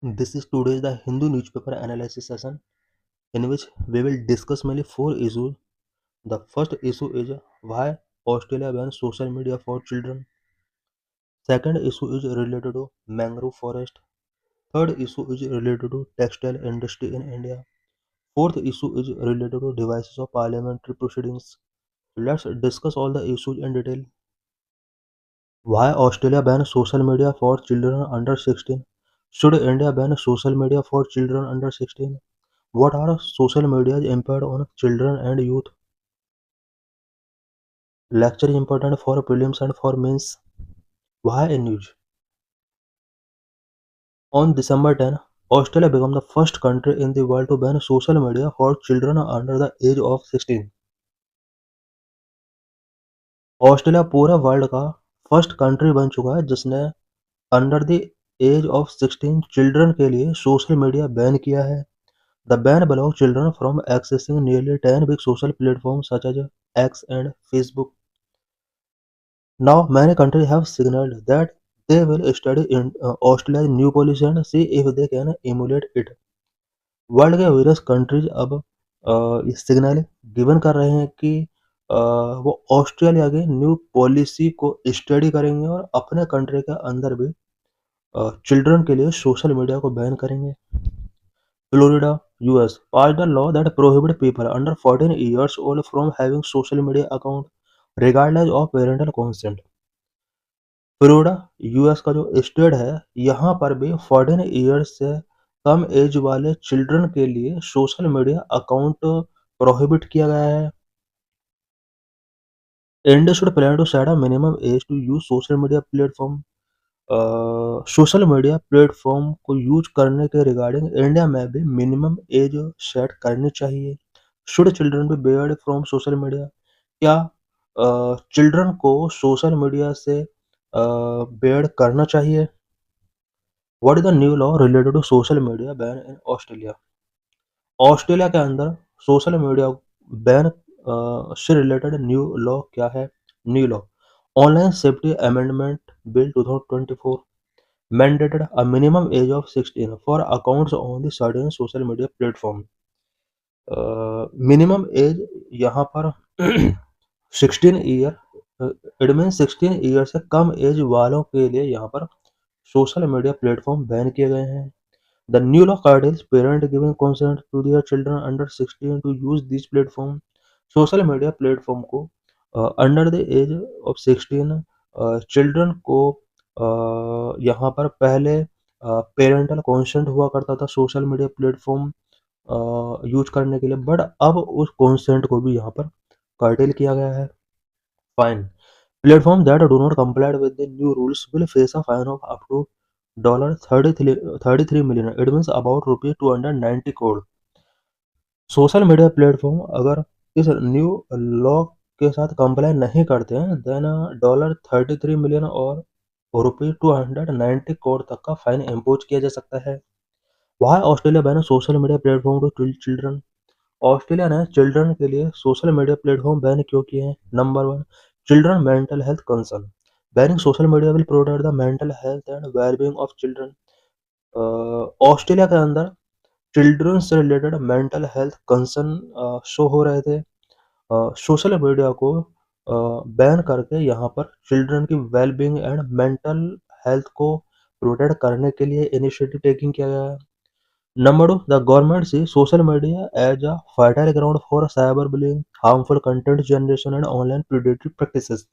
This is today's the Hindu newspaper analysis session in which we will discuss mainly four issues. The first issue is why Australia bans social media for children. Second issue is related to mangrove forest. Third issue is related to textile industry in India. Fourth issue is related to devices of parliamentary proceedings. Let's discuss all the issues in detail. Why Australia bans social media for children under 16? Should India ban social media for children under 16? What are social media's impact on children and youth? Lecture is important for prelims and for mains. Why in news? On December 10, Australia became the first country in the world to ban social media for children under the age of 16. Australia पूरे world का first country बन चुका है जिसने under the age of 16 children के लिए social media ban किया है. The ban allows children from accessing nearly 10 big social platforms such as X and Facebook. Now, many countries have signaled that they will study in Australia's new policy and see if they can emulate it. World के various countries अब ये signal given कर रहे हैं कि वो Australia की new policy को स्टडी करेंगे और अपने कंट्री के अंदर भी चिल्ड्रन के लिए सोशल मीडिया को बैन करेंगे. Florida, US passed a law that prohibit people under 14 years old from having social media account regardless of parental consent. Florida US का जो स्टेट है यहाँ पर भी 14 ईयर्स से कम एज वाले चिल्ड्रन के लिए सोशल मीडिया अकाउंट प्रोहिबिट किया गया है. India should plan to set a minimum age to use social media platform. Social media platform को यूज करने के रिगार्डिंग इंडिया में भी मिनिमम एज सेट करनी चाहिए. Should children be barred from social media? क्या चिल्ड्रन को सोशल मीडिया से बेयर्ड करना चाहिए? What is the new law related to social media ban in Australia? Australia के अंदर सोशल मीडिया बैन से रिलेटेड न्यू लॉ क्या है? New law online safety amendment bill 2024 mandated a minimum age of 16 for accounts on the certain social media platform. Minimum age यहाँ पर 16 year, it mean 16 year से कम as वालों के लिए यहाँ पर सोशल मीडिया प्लेटफॉर्म बैन किए गए हैं. The new law curtails parents giving consent to their children under 16 to use these platform. Social media platform को under the age of 16 children को यहाँ पर पहले पेरेंटल कॉन्सेंट हुआ करता था सोशल मीडिया प्लेटफॉर्म यूज करने के लिए, बट अब उस कॉन्सेंट को भी यहाँ पर कर्टेल किया गया है. Fine platform that do not comply with the new rules will face a fine of up to $33 million. It means about rupees 290 करोड़. सोशल मीडिया प्लेटफॉर्म अगर इस न्यू लॉ के साथ कंप्लाई नहीं करते हैं देन $33 million और रुपीज 290 करोड़ तक का फाइन इम्पोज किया जा सकता है. Why Australia ban social media platform to children? Australia ने चिल्ड्रन के लिए सोशल मीडिया प्लेटफॉर्म बैन क्यों किए हैं? Number one, children mental health concern. Banning social media will protect the mental health and wellbeing of children. Australia के अंदर children से related mental health concern show हो रहे थे. सोशल मीडिया को बैन करके यहाँ पर चिल्ड्रन की वेलबींग एंड मेंटल हेल्थ को प्रोटेक्ट करने के लिए इनिशिएटिव टेकिंग किया गया है. Number two, the government see social media as a fertile ground for cyber bullying, harmful content generation and online predatory practices.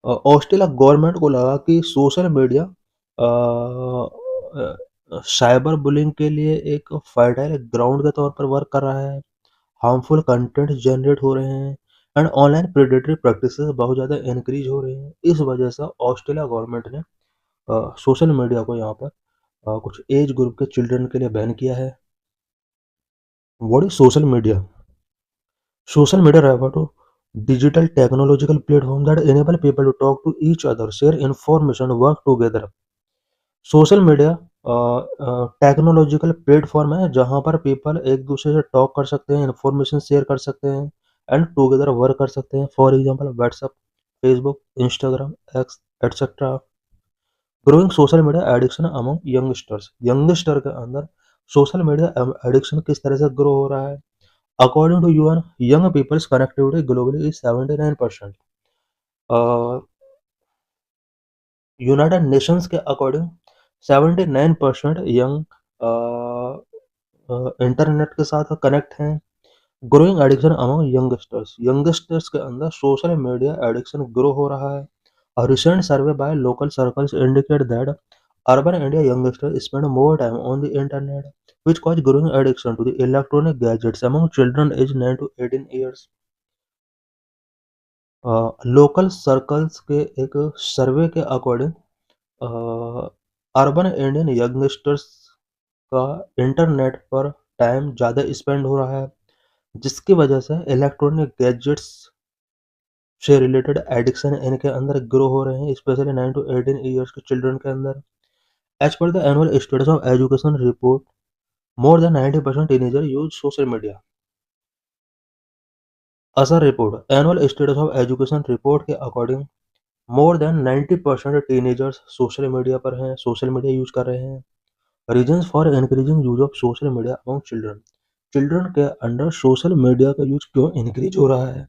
Australia government को लगा कि सोशल मीडिया साइबर बुलिंग के लिए एक फर्टाइल ग्राउंड के तौर पर वर्क कर रहा है. हार्मफुल कंटेंट जनरेट हो रहे हैं एंड ऑनलाइन प्रेडेटरी प्रैक्टिसेस बहुत ज़्यादा इंक्रीज हो रही हैं. इस वजह से ऑस्ट्रेलिया गवर्नमेंट ने सोशल मीडिया को यहाँ पर कुछ एज ग्रुप के चिल्ड्रन के लिए बैन किया है. What is social media? Social media refer to digital technological platform that enable people to talk to each other, share information, work together. Social media technological platform है जहाँ पर people एक दूसरे से टॉक कर सकते हैं, इंफॉर्मेशन शेयर कर सकते हैं एंड टुगेदर वर्क कर सकते हैं. For example WhatsApp, Facebook, Instagram, x etcetera. Growing social media addiction among youngsters, youngster के अंदर सोशल मीडिया एडिक्शन किस तरह से ग्रो हो रहा है। According to UN, young people's connectivity globally is 79%। United Nations के अकॉर्डिंग 79% यंग इंटरनेट के साथ कनेक्ट हैं। Growing addiction among youngsters, youngsters के अंदर सोशल मीडिया एडिक्शन ग्रो हो रहा है। A recent survey by local circles indicate that urban India youngsters spend more time on the internet, which cause growing addiction to the electronic gadgets among children aged 9 to 18 years. Local circles के एक सर्वे के according urban Indian youngsters का internet पर time ज़्यादा spend हो रहा है, जिसकी वजह से इलेक्ट्रॉनिक गैजेट्स से रिलेटेड एडिक्शन इनके अंदर ग्रो हो रहे हैं, स्पेशली 9 टू 18 ईयर्स के चिल्ड्रन के अंदर। As per the annual status of education report, more than 90% teenagers use social media. ASER report, annual status of education report के according more than 90% teenagers social media पर हैं, social media use कर रहे हैं। Reasons for increasing use of social media among children, children के under social media का use क्यों increase हो रहा है।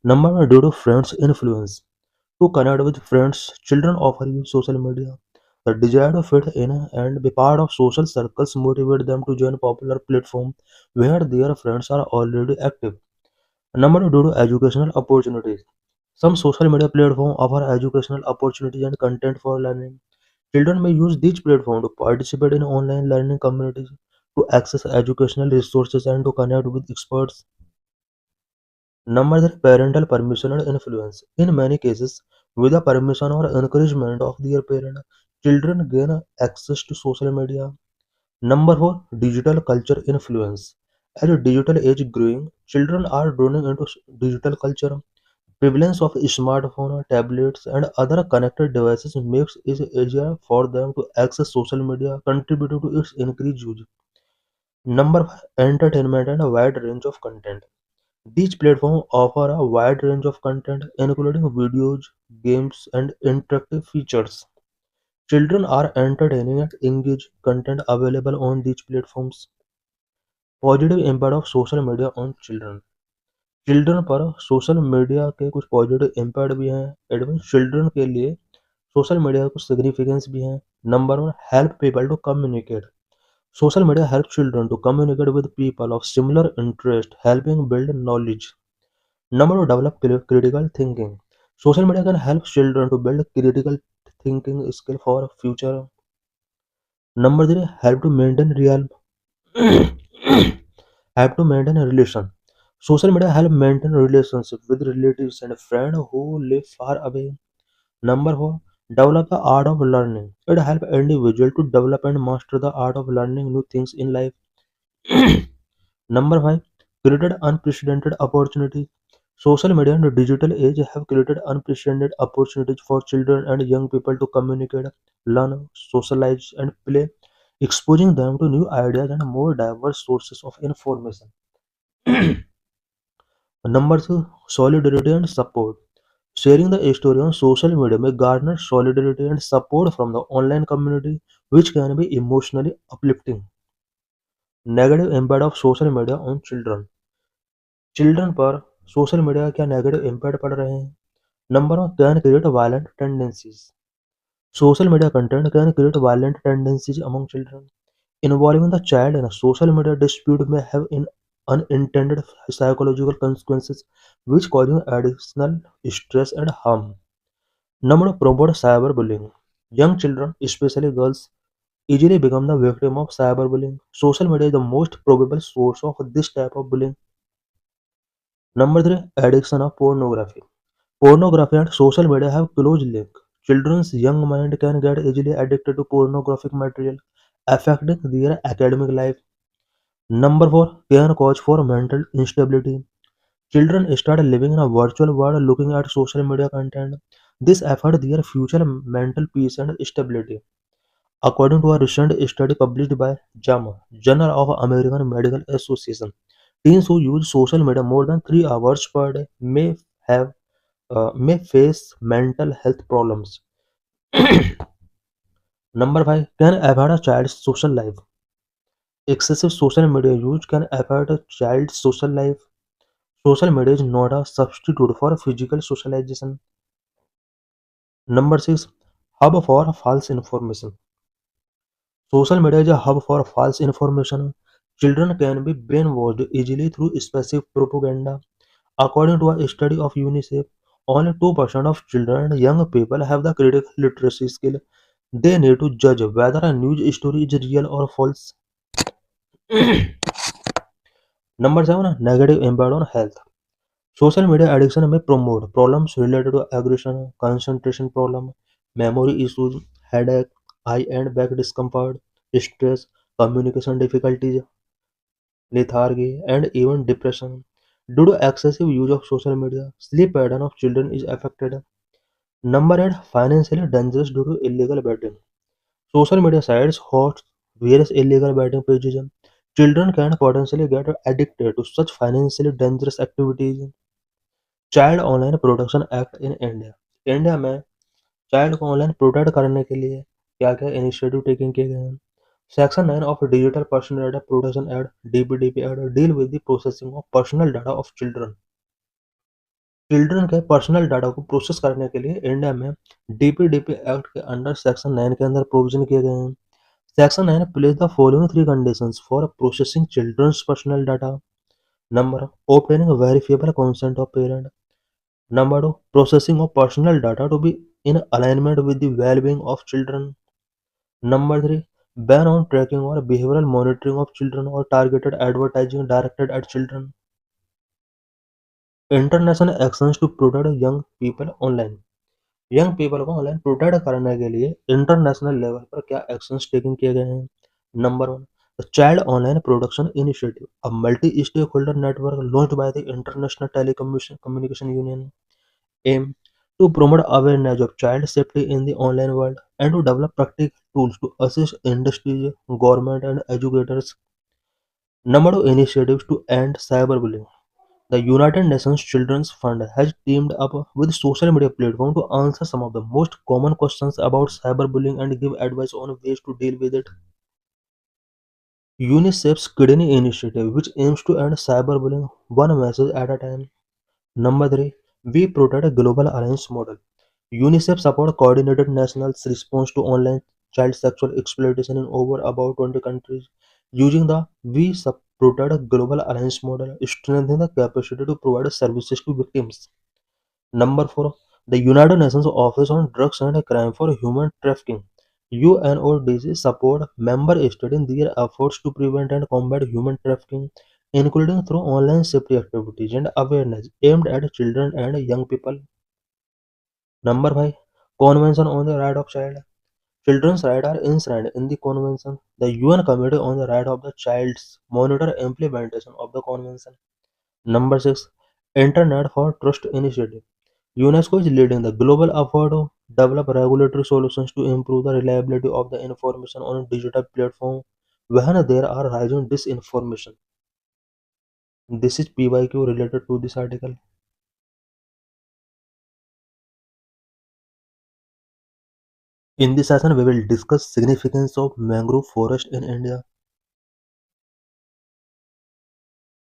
Number one, due to friends influence. To connect with friends, children often use social media. The desire to fit in and be part of social circles motivate them to join popular platforms where their friends are already active. Number two, due to educational opportunities. Some social media platforms offer educational opportunities and content for learning. Children may use these platforms to participate in online learning communities, to access educational resources, and to connect with experts. Number three, parental permission and influence. In many cases, with the permission or encouragement of their parent, children gain access to social media. Number four, digital culture influence. As a digital age growing, children are drawn into digital culture. Prevalence of smartphone, tablets, and other connected devices makes it easier for them to access social media, contributing to its increased use. Number five, entertainment and a wide range of content. These platforms offer a wide range of content, including videos, games, and interactive features. Children are entertaining and engaging content available on these platforms. Positive impact of social media on children, children पर social media के कुछ positive impact भी हैं। Advance children के लिए social media का कुछ significance भी हैं। Number one, help people to communicate. Social media help children to communicate with people of similar interest, helping build knowledge. Number two, develop critical thinking. Social media can help children to build critical thinking skill for future. Number three, help to maintain real help to maintain a relation. Social media help maintain relationship with relatives and friends who live far away. Number four, develop the art of learning. It help individual to develop and master the art of learning new things in life. Number five, created unprecedented opportunity. Social media and the digital age have created unprecedented opportunities for children and young people to communicate, learn, socialize, and play, exposing them to new ideas and more diverse sources of information. Number two, solidarity and support. Sharing the story on social media may garner solidarity and support from the online community, which can be emotionally uplifting. Negative impact of social media on children. Children पर social media क्या negative impact पड़ रहे हैं। Number one, can create violent tendencies. Social media content can create violent tendencies among children involving the child in social media dispute में have in unintended psychological consequences which causing additional stress and harm. Number two, promote cyberbullying. Young children, especially girls, easily become the victim of cyberbullying. Social media is the most probable source of this type of bullying. Number three, addiction of pornography. Pornography and social media have close link. Children's young mind can get easily addicted to pornographic material, affecting their academic life. Number four, can cause for mental instability. Children start living in a virtual world looking at social media content. This affects their future mental peace and stability. According to a recent study published by JAMA, Journal of American Medical Association, teens who use social media more than 3 hours per day have may face mental health problems. Number 5, can affect a child's social life. Excessive social media use can affect a child's social life. Social media is not a substitute for physical socialization. Number 6, hub for false information. Social media is a hub for false information. Children can be brainwashed easily through specific propaganda. According to a study of UNICEF, only 2% of children and young people have the critical literacy skill they need to judge whether a news story is real or false. Number 7, negative impact on health. Social media addiction may promote problems related to aggression, concentration problem, memory issues, headache, eye and back discomfort, stress, communication difficulties, lethargy, and even depression. Due to excessive use of social media, sleep pattern of children is affected. Number 8, financially dangerous due to illegal betting. Social media sites host various illegal betting pages. Children can potentially get addicted to such financially dangerous activities. Child online protection act in India. India में child को online protect करने के लिए क्या क्या initiative taking किए गए हैं। Section 9 of digital personal data protection act DPDP act deal with the processing of personal data of children. Children के पर्सनल डाटा को प्रोसेस करने के लिए इंडिया में डीपीडीपी एक्ट के अंडर सेक्शन 9 के अंदर प्रोविजन किए गए हैं। Section 9 place the following three conditions for processing children's personal data. Number, obtaining verifiable consent of parent. Number 2, processing of personal data to be in alignment with the well-being of children. Number 3, ban on tracking or behavioral monitoring of children or targeted advertising directed at children. International actions to protect young people online. Young people को online protect करने के लिए international level पर क्या actions taking किए गए हैं। Number 1, the child online production initiative, a multi stakeholder network launched by the international telecommunication communication union aim to promote awareness of child safety in the online world and to develop practical tools to assist industries, government, and educators. Number 2, initiatives to end cyberbullying. The United Nations Children's Fund has teamed up with social media platforms to answer some of the most common questions about cyberbullying and give advice on ways to deal with it. UNICEF's Kidney Initiative, which aims to end cyberbullying one message at a time. Number 3, We Protect a Global Alliance Model. UNICEF supports coordinated national response to online child sexual exploitation in over about 20 countries. Using the Protect Global Alliance model, strengthening the capacity to provide services to victims. Number 4, the United Nations Office on Drugs and Crime for Human Trafficking. UNODC support member states in their efforts to prevent and combat human trafficking, including through online safety activities and awareness aimed at children and young people. Number 5, Convention on the Right of Child. Children's rights are enshrined in the Convention. The UN Committee on the Right of the Child's monitor implementation of the Convention. Number 6, Internet for Trust Initiative. UNESCO is leading the global effort to develop regulatory solutions to improve the reliability of the information on digital platforms when there are rising disinformation. This is PYQ related to this article. In this session, we will discuss significance of mangrove forest in India.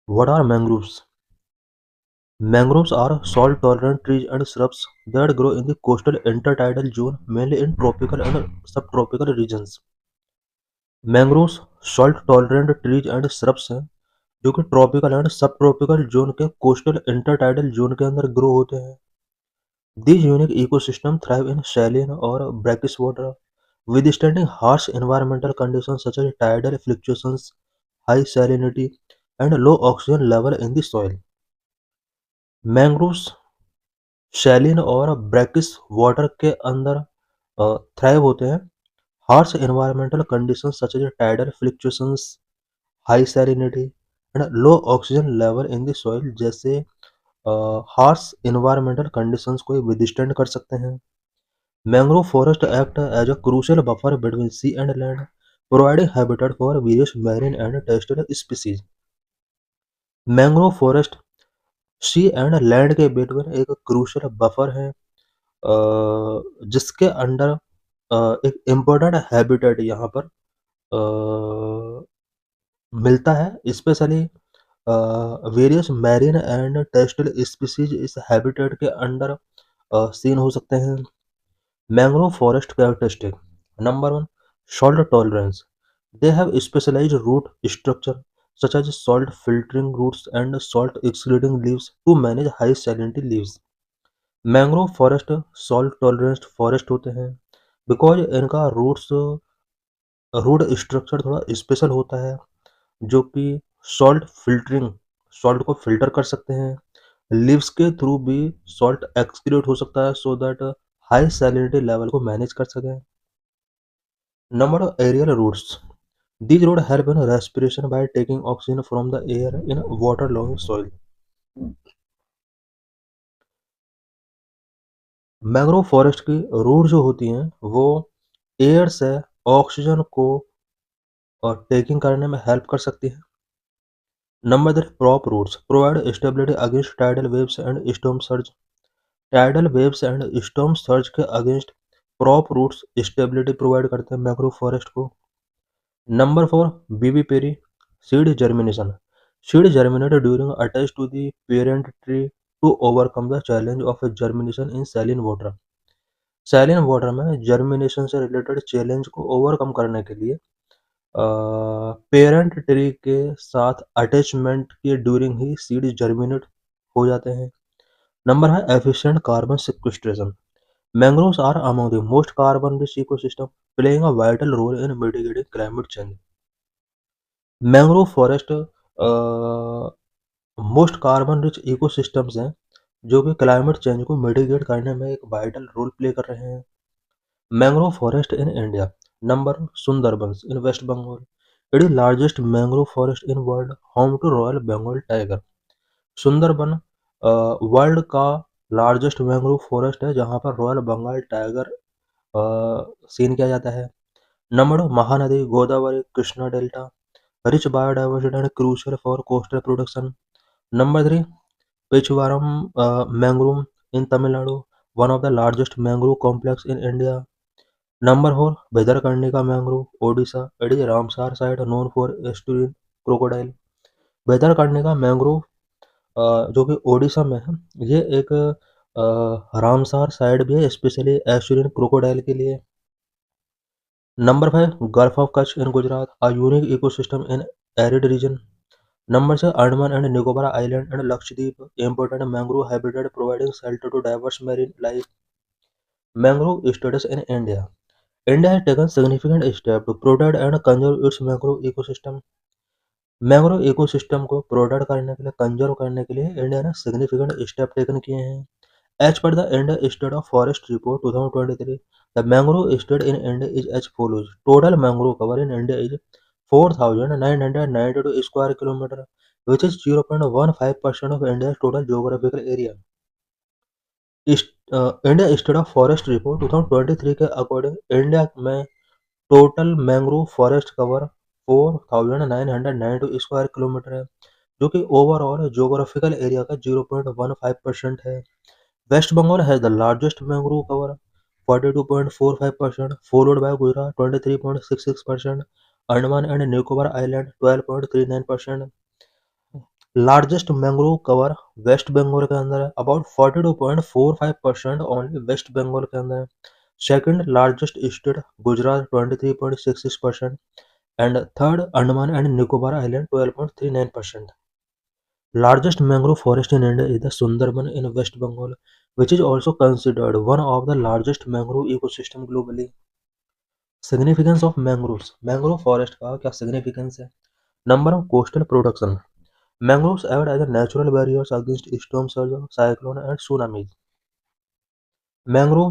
What are mangroves? Mangroves are salt-tolerant trees and shrubs that grow in the coastal intertidal zone, mainly in tropical and subtropical regions. Mangroves salt tolerant trees and shrubs हैं जो कि tropical and subtropical zone के coastal intertidal zone के अंदर grow होते हैं। These unique ecosystem thrive in saline और brackish water withstanding harsh environmental conditions such as tidal fluctuations, high salinity, and low oxygen level in the soil. Mangroves saline और brackish water के अंदर thrive होते हैं। Harsh environmental conditions such as tidal fluctuations, high salinity and low oxygen level in the soil जैसे harsh environmental conditions को withstand कर सकते हैं। Mangrove forest act as a crucial buffer between sea and land, providing habitat for various marine and terrestrial species. Mangrove forest sea and land के बीच में एक crucial buffer है जिसके अंडर एक इम्पोर्टेंट हैबिटेट यहाँ पर अ, मिलता है, specially various marine and terrestrial species इस हैबिटेट के अंडर सीन हो सकते हैं। Mangrove forest characteristic number 1, salt tolerance. They have specialised root structure such as salt filtering roots and salt excreting leaves to manage high salinity leaves। Mangrove forest salt tolerance forest होते हैं because इनका root structure थोड़ा special होता है, जो कि salt को filter कर सकते हैं। लीव्स के थ्रू भी सॉल्ट एक्सक्रीट हो सकता है so that high salinity level को मैनेज कर सकें। Number of aerial roots, these root help in respiration by taking oxygen from the air in waterlogged soil। Mangrove forest की रूट जो होती हैं वो एयर से ऑक्सीजन को टेकिंग करने में हेल्प कर सकती है। Number 3, prop roots provide stability against tidal waves and storm surge. Tidal waves and storm surge के against prop roots stability provide करते हैं मैंग्रोव फॉरेस्ट को। Number 4, vivipary seed germination. Seed germinate during attached to the parent tree to overcome the challenge of germination in saline water। saline water में germination से related challenge को overcome करने के लिए parent tree के साथ attachment के ड्यूरिंग ही seed germinate हो जाते हैं। नंबर है efficient carbon sequestration. Mangroves are among the most carbon rich ecosystem playing a vital role in mitigating climate change. Mangrove forest most carbon rich ecosystems हैं जो कि क्लाइमेट चेंज को mitigate करने में एक वाइटल रोल प्ले कर रहे हैं। Mangrove forest in India number Sundarbans in West Bengal. It is largest mangrove forest in world, home to royal Bengal tiger. Sundarban world का लार्जेस्ट मैंग्रोव फॉरेस्ट है जहां पर रॉयल बंगाल टाइगर सीन किया जाता है। Number 2, Mahanadi Godavari Krishna delta rich biodiversity and crucial for coastal production. Number 3, Pichavaram mangrove in Tamil Nadu, one of the largest mangrove complex in India. Number 4, Bhitarkanika mangrove Odisha. It is Ramsar site known for estuarine crocodile. Bhitarkanika mangrove जो कि ओडिशा में है, ये एक Ramsar site भी है specially एस्टुरिन crocodile के लिए। Number 5, Gulf of Kutch in Gujarat, a unique ecosystem in arid region. Number 6, Andaman and Nicobar Island and Lakshadweep, important mangrove habitat providing shelter to diverse marine life. Mangrove status in India. India has taken significant steps to protect and conserve its mangrove ecosystem। Mangrove ecosystem को protect करने के लिए conserve करने के लिए India ने significant step taken किए हैं। As per the India State of Forest Report 2023, the mangrove state in India is as follows. Total mangrove cover in India is 4,992 square kilometre, which is 0.15% of India's total geographical area। India State of Forest Report 2023 के according India में total mangrove forest cover 4,992 square kilometre है, जो कि overall geographical area का 0.15% है। West Bengal has the largest mangrove cover 42.45%, followed by Gujarat 23.66%, Andaman and Nicobar Island 12.39%। Largest mangrove cover West Bengal के अंदर है, अबाउट 42.45% ओनली वेस्ट बंगाल के अंदर है। Second largest state Gujarat 23.66% and third Andaman and Nicobar Island 12.39%। Largest mangrove forest in India is the Sundarban in West Bengal, which is also considered one of the largest mangrove ecosystem globally। Significance of mangroves, mangrove forest का क्या significance है? Number of coastal production, mangroves act as a natural barriers against storm surge, cyclone and tsunamis। Mangrove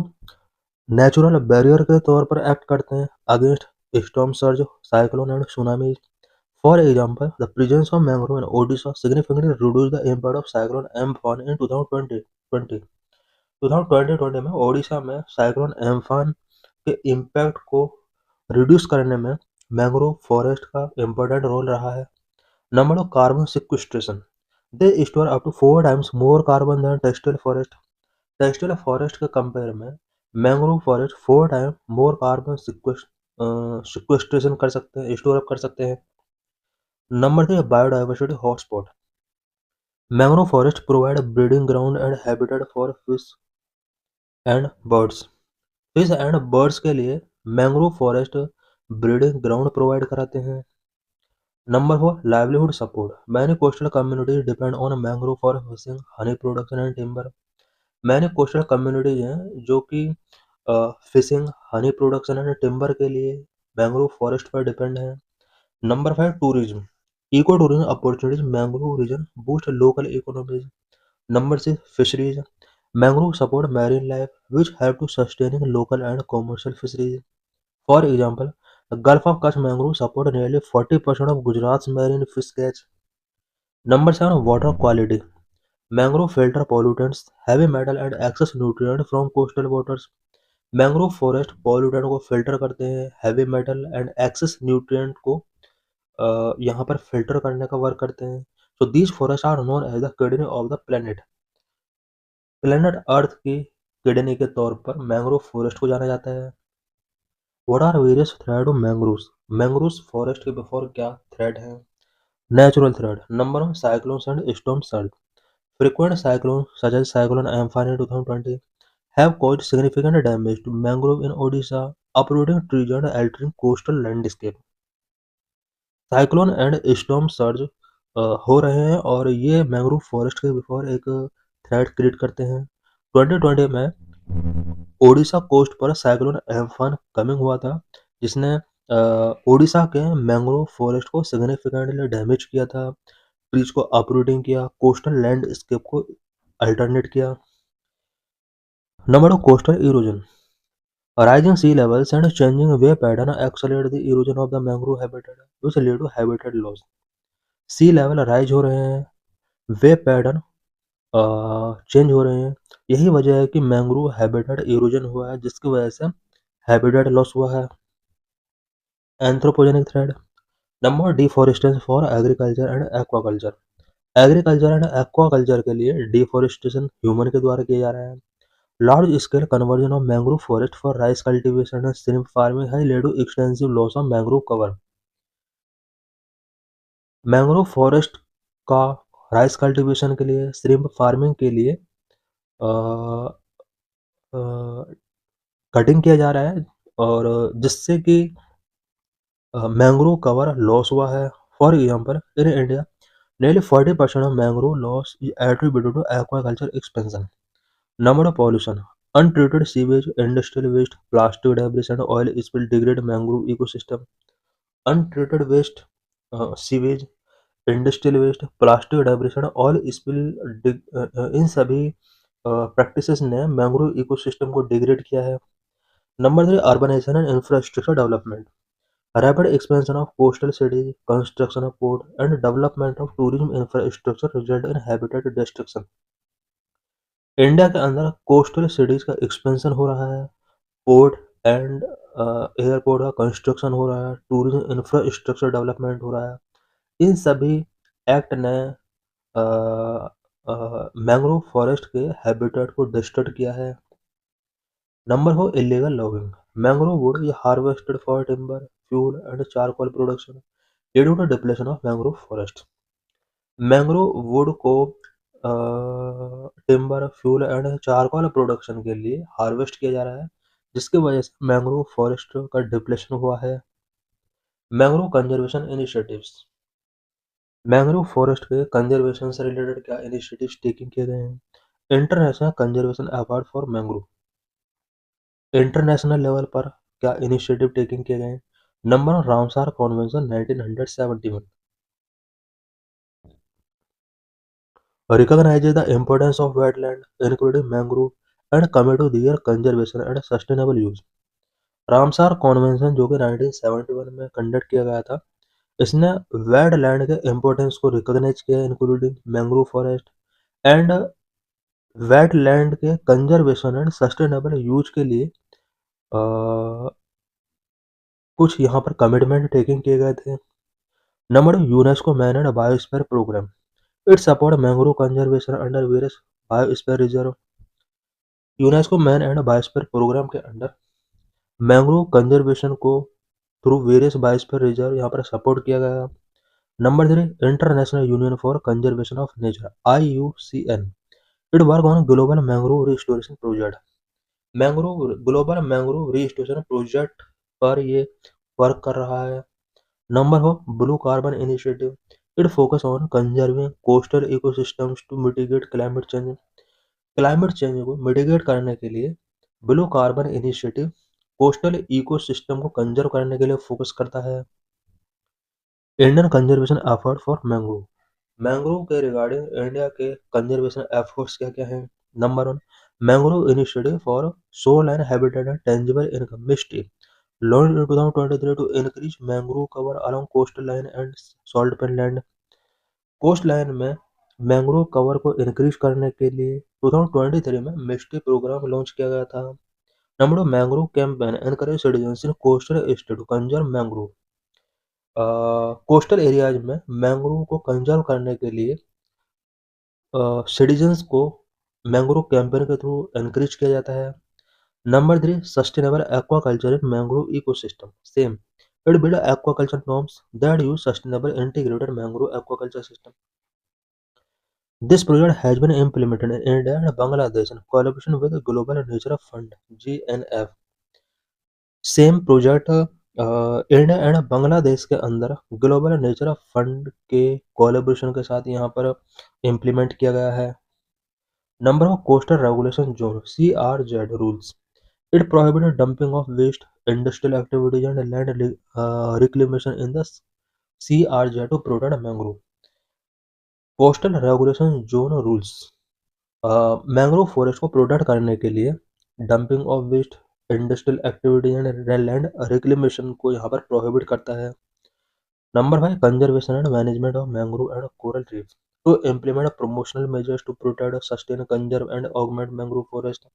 natural barrier के तौर पर act करते हैं against storm surge, cyclone and tsunami. For example, the presence of mangrove in Odisha significantly reduce the impact of cyclone Amphan in 2020 में ओडिशा में cyclone Amphan के impact को reduce करने में मैंग्रोव फॉरेस्ट का इम्पोर्टेंट रोल रहा है। Number of carbon sequestration, they store up to 4 times more carbon than textile forest. Textile forest के कंपेयर में mangrove forest 4 time more carbon sequestration कर सकते हैं, स्टोर अप कर सकते हैं। Number 3 biodiversity hotspot. Mangrove forest provide breeding ground and habitat for fish and birds. Fish and birds के लिए mangrove forest breeding ground provide कराते हैं। Number 4 livelihood support. Many coastal communities depend on mangrove for fishing, honey production and timber. Many coastal communities हैं जो कि fishing, honey production and timber के लिए mangrove forest पर डिपेंड है। Number 5 tourism. Eco tourism opportunities mangrove region boost local economies. Number 6 fisheries. Mangrove support marine life which help to sustaining local and commercial fisheries. For example, the Gulf of Kutch mangrove support nearly 40% of Gujarat's marine fish catch. Number 7 water quality. Mangrove filter pollutants, heavy metal and excess nutrient from coastal waters. Mangrove forest pollutant को filter करते हैं, heavy metal and excess nutrient को यहाँ पर filter करने का work करते हैं। So these forest are known as the kidney of the planet. Planet earth की किडनी के तौर पर मैंग्रोव फॉरेस्ट को जाना जाता है। What are various threat of mangroves. Mangroves forest के बिफोर क्या थ्रेड हैं? Natural threat. Number 1 cyclones and storm surge. Frequent cyclone such as cyclone Amphan in 2020 have caused significant damage to mangrove in Odisha, uprooting trees and altering coastal landscape. Cyclone and storm surge हो रहे हैं और ये mangrove forest के before एक threat create करते हैं। 2020 में ओडिशा कोस्ट पर साइक्लोन एम्फान कमिंग हुआ था, जिसने ओडिशा के मैंग्रोव फॉरेस्ट को सिग्निफिकेंटली डैमेज किया था, ट्रीज को अपरूटिंग किया, कोस्टल लैंडस्केप को अल्टरनेट किया। Number 2 coastal erosion. Rising sea levels and changing wave pattern accelerate the erosion of the mangrove habitat, which lead to habitat loss. Sea level rise हो रहे हैं, wave pattern change हो रहे हैं। यही वजह है कि मैंग्रोव हैबिटेट इरोजन हुआ है, जिसकी वजह से हैबिटेट लॉस हुआ है। Anthropogenic thread. Number deforestation for agriculture and aquaculture. Agriculture and aquaculture के लिए डिफॉरेस्टेशन ह्यूमन के द्वारा किया जा रहा है। Large scale conversion of mangrove forest for rice cultivation and shrimp farming has led to extensive loss of mangrove cover. Mangrove forest का rice cultivation के लिए, श्रिम्प फार्मिंग के लिए कटिंग किया जा रहा है और जिससे कि मैंग्रोव कवर लॉस हुआ है। For example in India nearly 40% of mangrove loss is attributed to aquaculture expansion. Number of pollution. Untreated sewage, industrial waste, plastic debris and oil spill degrade mangrove ecosystem. Untreated waste, sewage, industrial waste, plastic debris and oil spill, इन सभी practices ने mangrove ecosystem को degrade किया है। Number 3 urbanisation and infrastructure development. Rapid expansion of coastal cities, construction of port and development of tourism infrastructure result in habitat destruction. India के अंदर coastal cities का expansion हो रहा है, पोर्ट एंड एयरपोर्ट का कंस्ट्रक्शन हो रहा है, टूरिज्म इंफ्रास्ट्रक्चर डेवलपमेंट हो रहा है। इन सभी एक्ट ने मैंग्रोव फॉरेस्ट के हैबिटेट को डिस्टर्ब किया है। Number 4 illegal logging. Mangrove wood is harvested for timber, fuel and charcoal production, leading to depletion of mangrove forest. Mangrove wood को timber, fuel and charcoal production के लिए harvest किया जा रहा है, जिसकी वजह से मैंग्रोव फॉरेस्ट का डिप्लेशन हुआ है। Mangrove conservation initiatives. Mangrove forest के कंजर्वेशन से रिलेटेड क्या इनिशिएटिव्स टेकिंग किए गए हैं? International conservation award for mangrove. International level पर क्या इनिशिएटिव टेकिंग किए गए हैं? Number 1 Ramsar convention 1971 recognizes the importance of wetland including mangrove and commit to their conservation and sustainable use. Ramsar convention जो कि 1971 में कंडक्ट किया गया था, इसने वेटलैंड के इम्पोर्टेंस को रिकॉग्नाइज किया, including mangrove forest and wetland के कंजर्वेशन एंड सस्टेनेबल यूज के लिए कुछ यहाँ पर कमिटमेंट टेकिंग किए गए थे। Number 2 UNESCO man and biosphere programme. It support mangrove conservation under various biosphere reserve. UNESCO man and biosphere programme के अंडर मैंग्रोव कंजर्वेशन को थ्रू वेरियस बायोस्फीयर रिजर्व यहाँ पर सपोर्ट किया गया। Number 3, international union for conservation of nature IUCN, it work on global mangrove restoration project. Mangrove global mangrove restoration project पर ये work कर रहा है। नंबर हो blue carbon initiative, it focus on conserving coastal ecosystems to mitigate climate change. Climate change को mitigate करने के लिए blue carbon initiative coastal ecosystem को कंजर्व करने के लिए फोकस करता है। Indian conservation effort for mangrove, mangrove के रिगार्डिंग इंडिया के कंजर्वेशन एफर्ट्स क्या क्या हैं। Number 1, mangrove initiative for shore and habitat and tangible income MISHTI launched in 2023 to increase mangrove cover along coastline and salt pen land। Coastline में mangrove cover को increase करने के लिए 2023 में मिस्टी प्रोग्राम लॉन्च किया गया था। Number 2, mangrove campaign encourage citizens in coastal state to conserve mangrove. Coastal areas में मैंग्रोव को कंजर्व करने के लिए सिटीजन्स को मैंग्रोव कैंपेन के थ्रू एनकरेज किया जाता है। Number 3, sustainable aquaculture in mangrove ecosystem SAIME, it build aquaculture norms that use sustainable integrated mangrove aquaculture system। This project has been implemented in India and Bangladesh in collaboration with the Global Nature Fund (GNF। SAIME project India and Bangladesh के अंदर global nature fund के collaboration के साथ यहाँ पर implement किया गया है। Number of coastal regulation zone CRZ rules, it prohibited dumping of waste, industrial activities and land reclamation in the CRZ to protect mangrove. Coastal regulation zone rules mangrove forest को protect करने के लिए dumping of waste, industrial activity and land reclamation को यहाँ पर prohibit करता है। Number 5, conservation and management of mangrove and coral reef to implement promotional measures to protect sustain conserve and augment mangrove forest.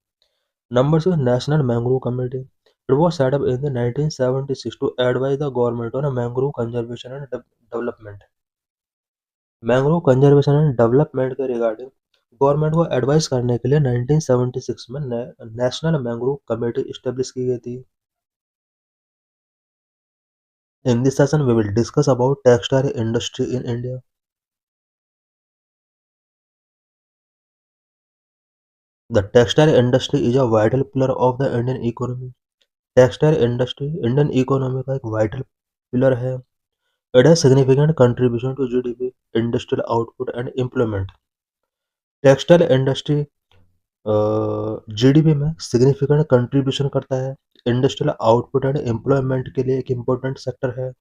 Number 6, national mangrove committee, it was set up in the 1976 to advise the government on mangrove conservation and development। Mangrove conservation and development के regarding government को advice करने के लिए 1976 में national mangrove committee establish की गई थी। In this session we will discuss about textile industry in India. The textile industry is a vital pillar of the Indian economy. Textile industry Indian economy का एक vital pillar है। It has significant contribution to GDP, industrial output and employment. Textile industry GDP में significant contribution करता है, industrial output and employment के लिए एक important sector है।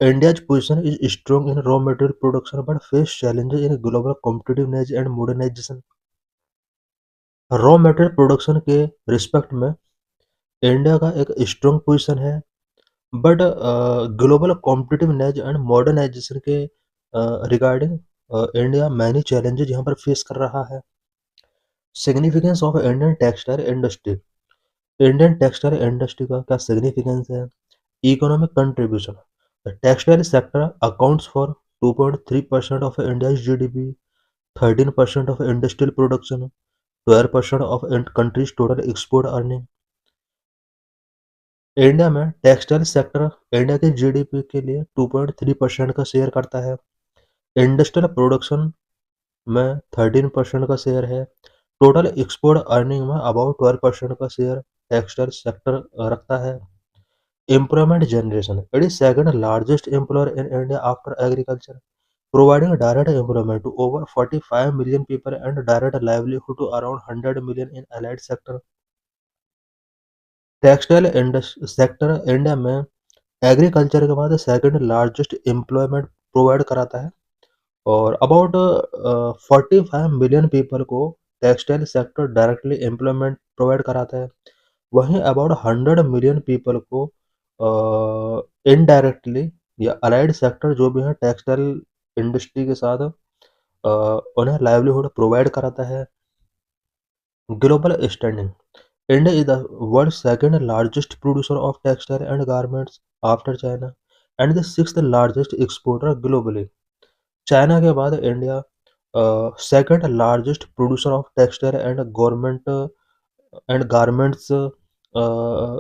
India's position is strong in raw material production but face challenges in global competitiveness and modernisation. Raw material production के respect में India का एक स्ट्रॉन्ग पोजीशन है, but global competitiveness and modernisation के रिगार्डिंग इंडिया मैनी चैलेंजेस यहाँ पर face कर रहा है। Significance of Indian textile industry, Indian textile industry का क्या सिग्निफिकेंस है। Economic contribution, the textile sector accounts for 2.3% of India's GDP, 13% of industrial production, 12% of country's total export earning. India में textile sector India के GDP के लिए 2.3% का share करता है। इंडस्ट्रियल प्रोडक्शन में 13% का शेयर है। टोटल एक्सपोर्ट अर्निंग में अबाउट 12% का शेयर टेक्सटाइल सेक्टर रखता है। Employment generation, it is second largest employer in India after agriculture, providing direct employment to over 45 million people and direct livelihood to around 100 million in allied sector। Textile sector India में agriculture के बाद second largest employment provide कराता है और about 45 million people को textile sector directly employment provide कराता है। वहीं अबाउट 100 मिलियन पीपल को इनडायरेक्टली या अलाइड सेक्टर जो भी है टेक्सटाइल इंडस्ट्री के साथ उन्हें लाइवलीहुड प्रोवाइड कराता है। Global standing, India is the world second largest producer of textile and garments after China and the sixth largest exporter globally. China के बाद India second largest producer of textile and garment and garments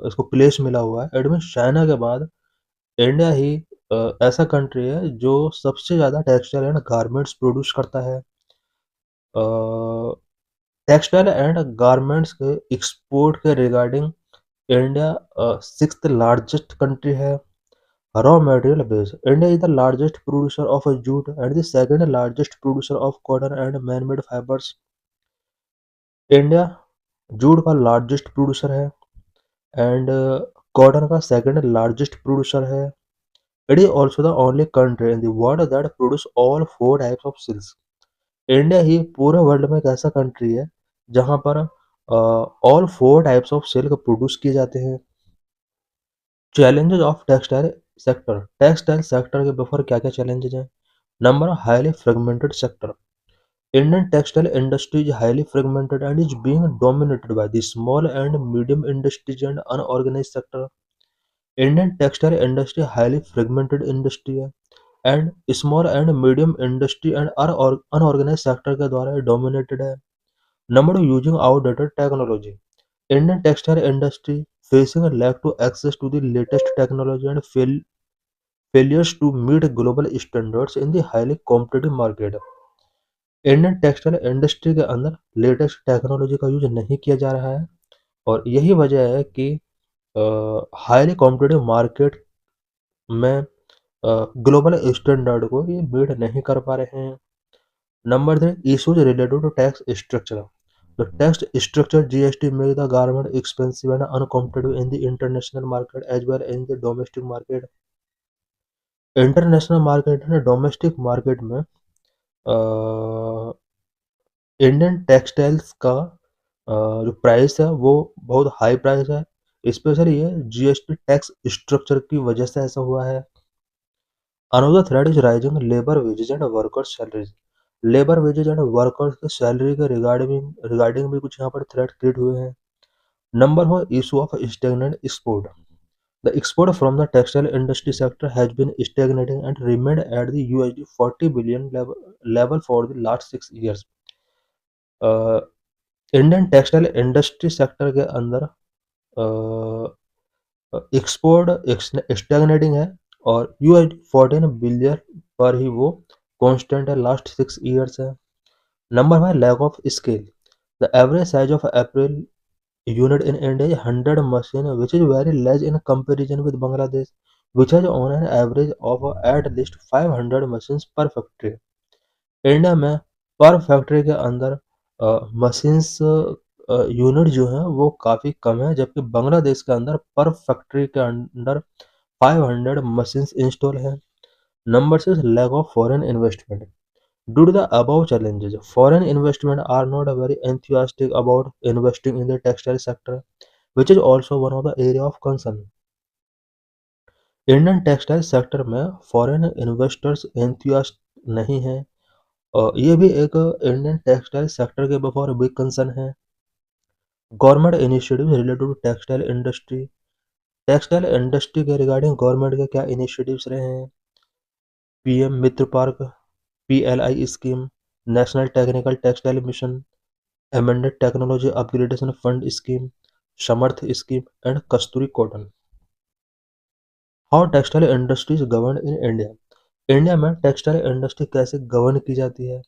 इसको place मिला हुआ है। It means China के बाद India ही ऐसा country है जो सबसे ज़्यादा टेक्सटाइल एंड गारमेंट्स प्रोड्यूस करता है। टेक्सटाइल एंड गारमेंट्स के एक्सपोर्ट के regarding India sixth largest country है। Raw material base India is the largest producer of jute and the second largest producer of cotton and man made fibres. India jute का largest producer है and cotton का second largest producer है। It is also the only country in the world that produce all four types of silks. India ही पूरे world में एक ऐसा country है जहां पर all four types of silk produce किए जाते हैं। चैलेंजेस ऑफ टेक्सटाइल सेक्टर के बिफोर क्या क्या चैलेंजेस हैं? Number highly fragmented sector. Indian textile industry is highly fragmented and is being dominated by the small and medium industries and unorganized sector. Indian textile industry highly fragmented industry है and small and medium industry and unorganized sector के द्वारा dominated है। Number two, using outdated technology. Indian textile industry facing a lack to access to the latest technology and failures to meet global standards in the highly competitive market. Indian textile industry के अंदर latest technology का use नहीं किया जा रहा है और यही वजह है कि हाईली कॉम्पिटिटिव मार्केट में ग्लोबल स्टैंडर्ड को ये मीट नहीं कर पा रहे हैं। Number three, issues related to tax structure. The tax structure GST make the garment expensive and uncompetitive in the international market as well in the domestic market. International market and domestic market में Indian textiles का जो price है वो बहुत high price है। Specially ये GST tax structure की वजह से ऐसा हुआ है। Another threat is rising labour wages and workers salaries. Labour wages and workers के सैलरी के रिगार्डिंग भी कुछ यहाँ पर थ्रेड क्रिएट हुए हैं। Number four, issue of stagnant export. The export from the textile industry sector has been stagnating and remained at the USD 40 billion level for the last 6 years. Indian textile industry sector के अंदर export stagnating है और USD 14 billion पर ही वो constant है last 6 years है। Number five, lack of scale. The average size of apparel unit in India is 100 machine, which is very less in comparison with Bangladesh, which has on an average of at least 500 machines per factory. India में पर factory के अंदर machines unit जो है वो काफ़ी कम है जबकि बांग्लादेश के अंदर पर फैक्ट्री के अंदर 500 मशीन्स इंस्टॉल है। Number six, lack of foreign investment. Due to the above challenges, foreign investment are not very enthusiastic about investing in the textile sector, which is also one of the area of concern. Indian textile sector में foreign investors enthusiast नहीं हैं और ये भी एक Indian textile sector के before big concern है। Government initiative related to textile industry के रिगार्डिंग गवर्नमेंट के क्या इनिशिएटिव्स रहे हैं? PM Mitra park, PLI scheme, national technical textile mission, amended technology upgradation fund scheme, Samarth scheme and Kasturi cotton. How textile industries govern in India. India में textile industry कैसे govern की जाती है?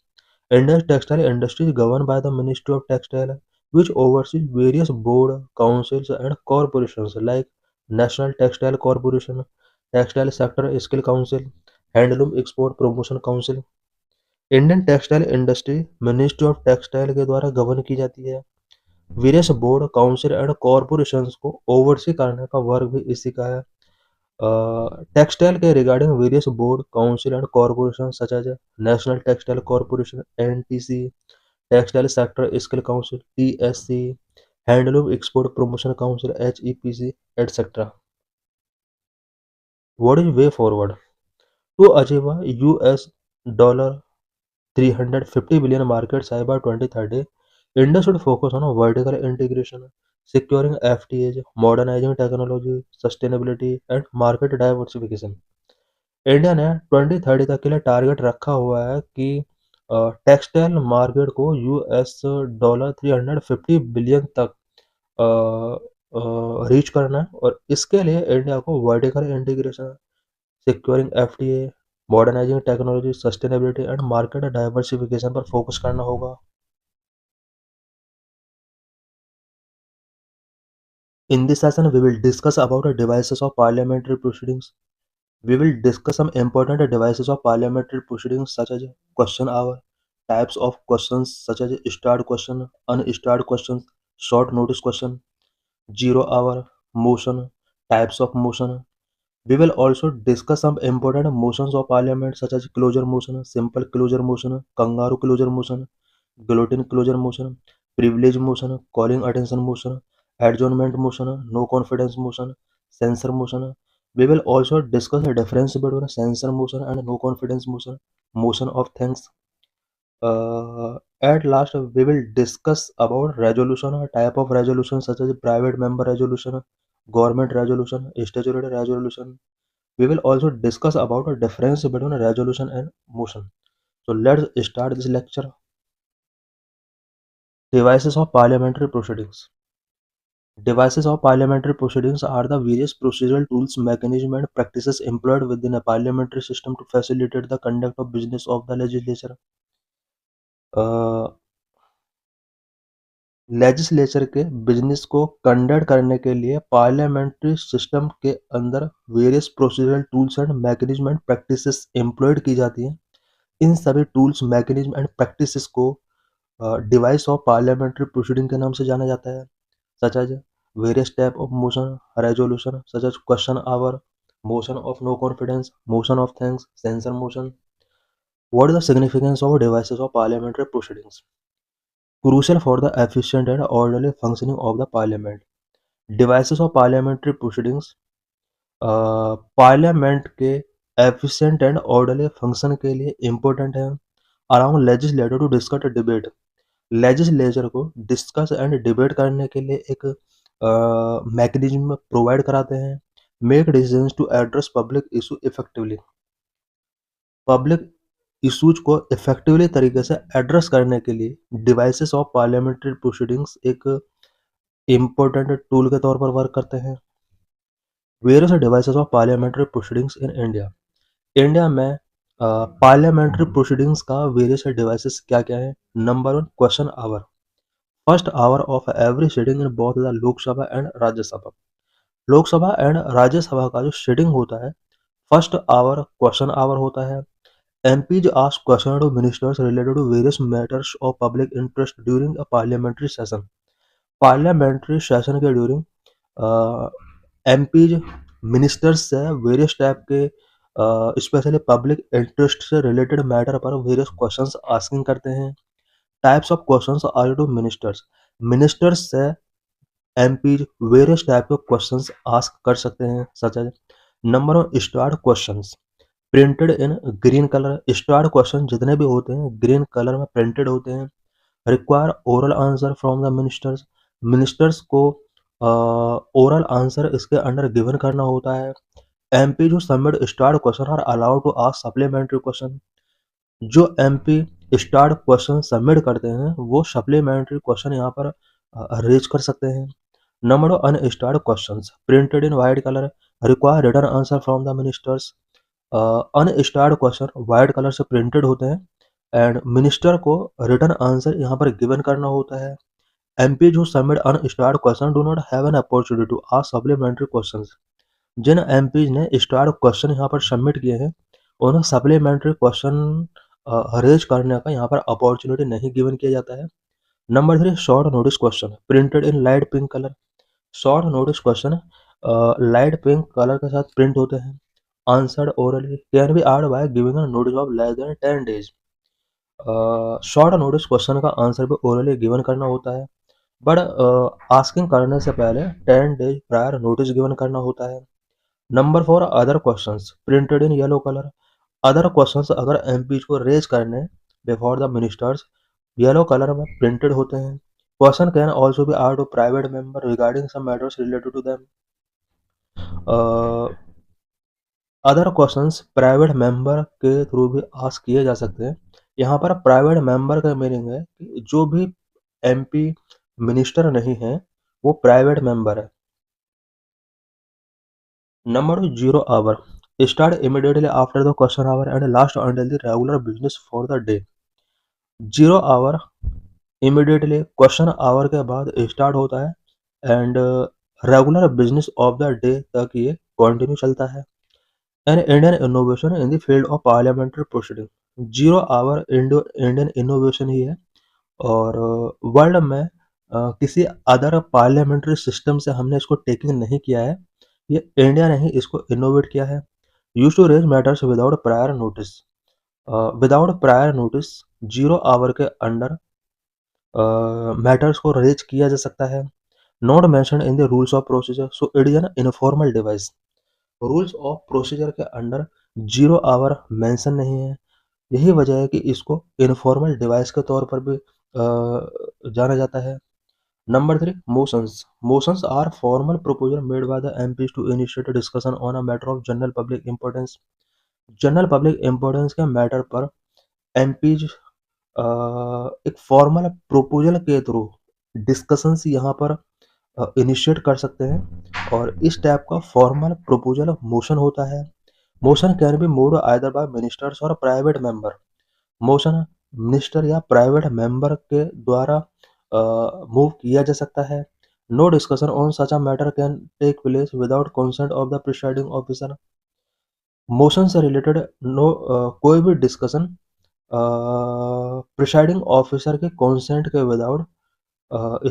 India textile industries govern by the ministry of textile which oversees various board, councils and corporations like National Textile Corporation, Textile Sector Skill Council, Handloom Export Promotion Council। Indian textile industry ministry of textile के द्वारा govern की जाती है। Various board, council and corporations को oversee करने का work भी इसी का है। टेक्सटाइल के regarding various board, council and corporation such as national textile corporation NTC, textile sector skill council TSC, handloom export promotion council HEPC etcetera. What is way forward to achieve US dollar 350 billion market size by 2030? India should focus on vertical integration, securing FTAs, modernizing technology, sustainability and market diversification। India ने 2030 तक के लिए target रखा हुआ है कि textile market को US dollar 350 billion तक रीच करना है, और इसके लिए इंडिया को vertical integration, securing FDA, modernising technology, sustainability and market diversification पर फोकस करना होगा। In this session, we will discuss about the devices of parliamentary proceedings. We will discuss some important devices of parliamentary proceedings such as question hour, types of questions such as start question, unstart questions, short notice question, 0 hour, motion, types of motion. We will also discuss some important motions of parliament such as closure motion, simple closure motion, kangaroo closure motion, guillotine closure motion, privilege motion, calling attention motion, adjournment motion, no confidence motion, censor motion. We will also discuss the difference between censor motion and no confidence motion, motion of thanks. At last, we will discuss about resolution, a type of resolution such as private member resolution, government resolution, statutory resolution. We will also discuss about a difference between resolution and motion. So let's start this lecture. Devices of parliamentary proceedings. Devices of parliamentary proceedings are the various procedural tools, mechanisms, and practices employed within a parliamentary system to facilitate the conduct of business of the legislature. Legislature के business को conduct करने के लिए parliamentary system के अंदर various procedural tools and mechanism and practices employed की जाती हैं। इन सभी टूल्स, मैकेनिज्म एंड प्रैक्टिसेस को डिवाइस ऑफ पार्लियामेंट्री प्रोसीडिंग के नाम से जाना जाता है, such as various type of motion, resolution, such as question hour, motion of no confidence, motion of thanks, censure motion. What is the significance of devices of parliamentary proceedings? Crucial for the efficient and orderly functioning of the parliament. Devices of parliamentary proceedings parliament के efficient and orderly function के लिए important है। Around legislator to discuss debate, legislature को discuss and debate करने के लिए एक mechanism provide कराते हैं। Make decisions to address public issue effectively, public issues को इफेक्टिवली तरीके से एड्रेस करने के लिए डिवाइसेस ऑफ पार्लियामेंट्री प्रोसीडिंग्स एक इम्पोर्टेंट टूल के तौर पर वर्क करते हैं। Various devices of parliamentary proceedings in India. India में पार्लियामेंट्री प्रोसीडिंग्स का वेरियस डिवाइसेस क्या क्या है? Number 1, question hour, first hour of every sitting in both the Lok Sabha and Rajya Sabha. Lok Sabha and Rajya Sabha का जो सिटिंग होता है, फर्स्ट आवर क्वेश्चन आवर होता है। MPs ask questions to ministers related to various matters of public interest during a parliamentary session. Parliamentary session के during MPs ministers से various type के specially public interest से related matter पर various questions asking करते हैं। Types of questions are to ministers, ministers से MPs various type के questions ask कर सकते हैं, such as number 1, starred questions printed in green colour. Starred question जितने भी होते हैं ग्रीन कलर में प्रिंटेड होते हैं। Require oral answer from the ministers, ministers को ओरल आंसर इसके अंडर गिवन करना होता है। MP जो submit starred question are allowed to ask supplementary question, जो MP स्टार्ट क्वेश्चन सबमिट करते हैं वो सप्लीमेंट्री क्वेश्चन यहाँ पर रेज कर सकते हैं। Number 2, unstarred questions printed in white colour, require written answer from the ministers. Unstarred question white colour से प्रिंटेड होते हैं एंड मिनिस्टर को रिटर्न आंसर यहाँ पर गिवन करना होता है। MP जो submit unstarred question do not have an opportunity to ask supplementary questions. जिन MPs ने स्टार्ट क्वेश्चन यहाँ पर सबमिट किए हैं उन्हें सप्लीमेंट्री क्वेश्चन रेज करने का यहाँ पर अपॉर्चुनिटी नहीं गिवन किया जाता है। Number 3, short notice question printed in light pink colour. Short notice question light pink colour के साथ प्रिंट होते हैं। Answered orally can be heard by giving a notice of less than 10 days। Short notice question का answer भी orally given करना होता है, but asking करने से पहले 10 days प्रायर नोटिस गिवन करना होता है। Number 4, other questions printed in yellow colour. Other questions अगर MPs को रेज करने before the ministers yellow colour में प्रिंटेड होते हैं। Question can also be asked to private member regarding some matters related to them. Other questions private member के through भी ask किए जा सकते हैं। यहाँ पर प्राइवेट मेंबर का मीनिंग है कि जो भी MP मिनिस्टर नहीं है वो प्राइवेट मेंबर है। Number 2, 0 hour. Start immediately after the question hour and last until the regular business for the day. 0 hour immediately question hour के बाद स्टार्ट होता है and regular business of the day तक ये कंटिन्यू चलता है। An Indian innovation in the field of parliamentary proceeding. 0 hour Indian innovation ही है और वर्ल्ड में किसी अदर पार्लियामेंट्री सिस्टम से हमने इसको टेकिंग नहीं किया है। ये इंडिया ने ही इसको इनोवेट किया है। Use to raise matters without prior notice. Without prior notice 0 hour के अंडर मैटर्स को रेज किया जा सकता है। Not mention in the rules of procedure, so it is an informal device. Rules of procedure के under 0 hour mention नहीं है। यही वजह है कि इसको इनफॉर्मल डिवाइस के तौर पर भी जाना जाता है। Number 3, motions. Motions are formal proposal made by the MPs to initiate discussion on a matter of general public importance. General public importance के मैटर पर एमपीज एक फॉर्मल प्रपोजल के थ्रू डिस्कशंस यहाँ पर इनिशिएट कर सकते हैं और इस टाइप का फॉर्मल प्रपोजल मोशन होता है। Motion can be moved either by ministers और प्राइवेट मेंबर। मोशन मिनिस्टर या प्राइवेट मेंबर के द्वारा मूव किया जा सकता है। No discussion on such a matter can take place without consent of the presiding officer. Motion से रिलेटेड नो कोई भी डिस्कशन प्रिसाइडिंग ऑफिसर के कंसेंट के विदाउट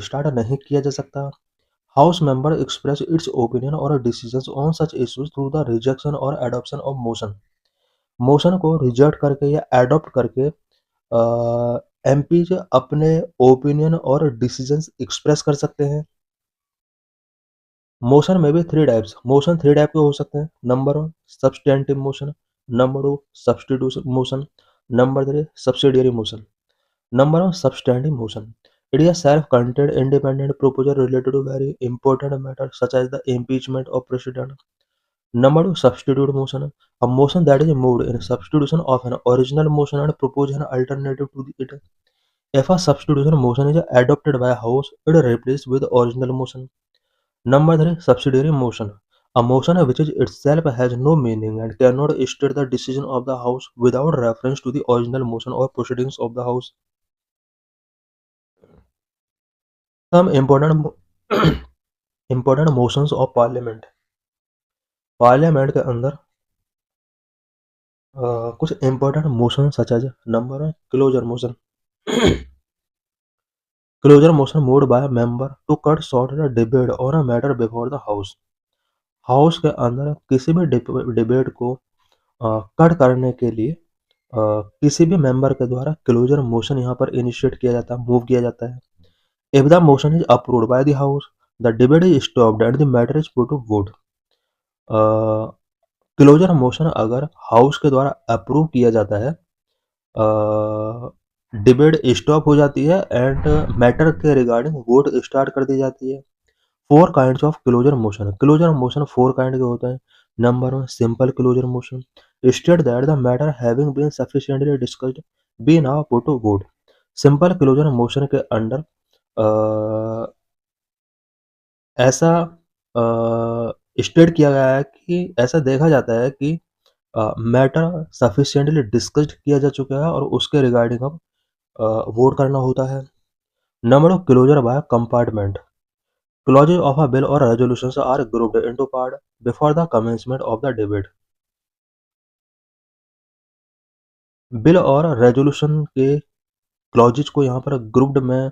स्टार्ट नहीं किया जा सकता। House member express its opinion और decisions on such issues through the rejection और एडॉप्शन ऑफ मोशन। मोशन को रिजेक्ट करके या एडॉप्ट करके एमपी अपने ओपिनियन और डिसीजंस एक्सप्रेस कर सकते हैं। मोशन में भी three types, motion three type के हो सकते हैं। Number 1, substantive motion. Number 2, substitution motion. Number 3, subsidiary motion. Number 1, substantive motion. It is a self-contained independent proposal related to very important matters such as the impeachment of president. Number 2, substitute motion. A motion that is moved in substitution of an original motion and propose an alternative to it. If a substitution motion is adopted by a house, it is replaced with the original motion. Number 3, subsidiary motion. A motion which is itself has no meaning and cannot state the decision of the house without reference to the original motion or proceedings of the house. Some important motions of parliament। Parliament के अंदर कुछ important motion such as number 1, closure motion. Closure motion moved by a member to cut short the debate on a matter before the house। House के अंदर किसी भी debate को cut करने के लिए किसी भी मेंबर के द्वारा क्लोजर मोशन यहाँ पर इनिशिएट किया जाता है, मूव किया जाता है। If the motion is approved by the house, the debate is stopped and the matter is put to vote. Closure motion अगर हाउस के द्वारा अप्रूव किया जाता है, डिबेट स्टॉप हो जाती है एंड मैटर के रिगार्डिंग वोट स्टार्ट कर दी जाती है। 4 kinds of closure motion. Closure motion 4 kind के होते हैं। Number 1, simple closure motion. State that the matter having been sufficiently discussed be now put to vote. Simple closure motion के under ऐसा state किया गया है कि ऐसा देखा जाता है कि मैटर सफिशिएंटली डिस्कस्ड किया जा चुका है और उसके रिगार्डिंग अब वोट करना होता है। Number of closure by compartment. Clauses of a bill और resolutions are grouped into part before the commencement of the debate. Bill और रेजोल्यूशन के क्लॉजेज को यहाँ पर ग्रुप्ड में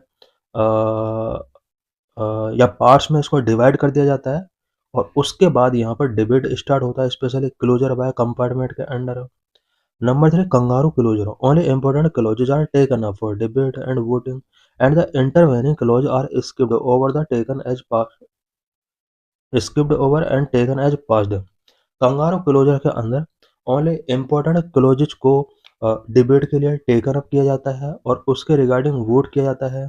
या पार्ट्स में इसको डिवाइड कर दिया जाता है और उसके बाद यहाँ पर डिबेट स्टार्ट होता है, स्पेशली क्लोजर बाय कंपार्टमेंट के under. Number 3, kangaroo closure. Only important clauses are taken up for debate and voting, and the intervening clauses are skipped over and taken as passed. Kangaroo closure के अंदर only important clauses को debate के लिए taken up किया जाता है और उसके रिगार्डिंग वोट किया जाता है।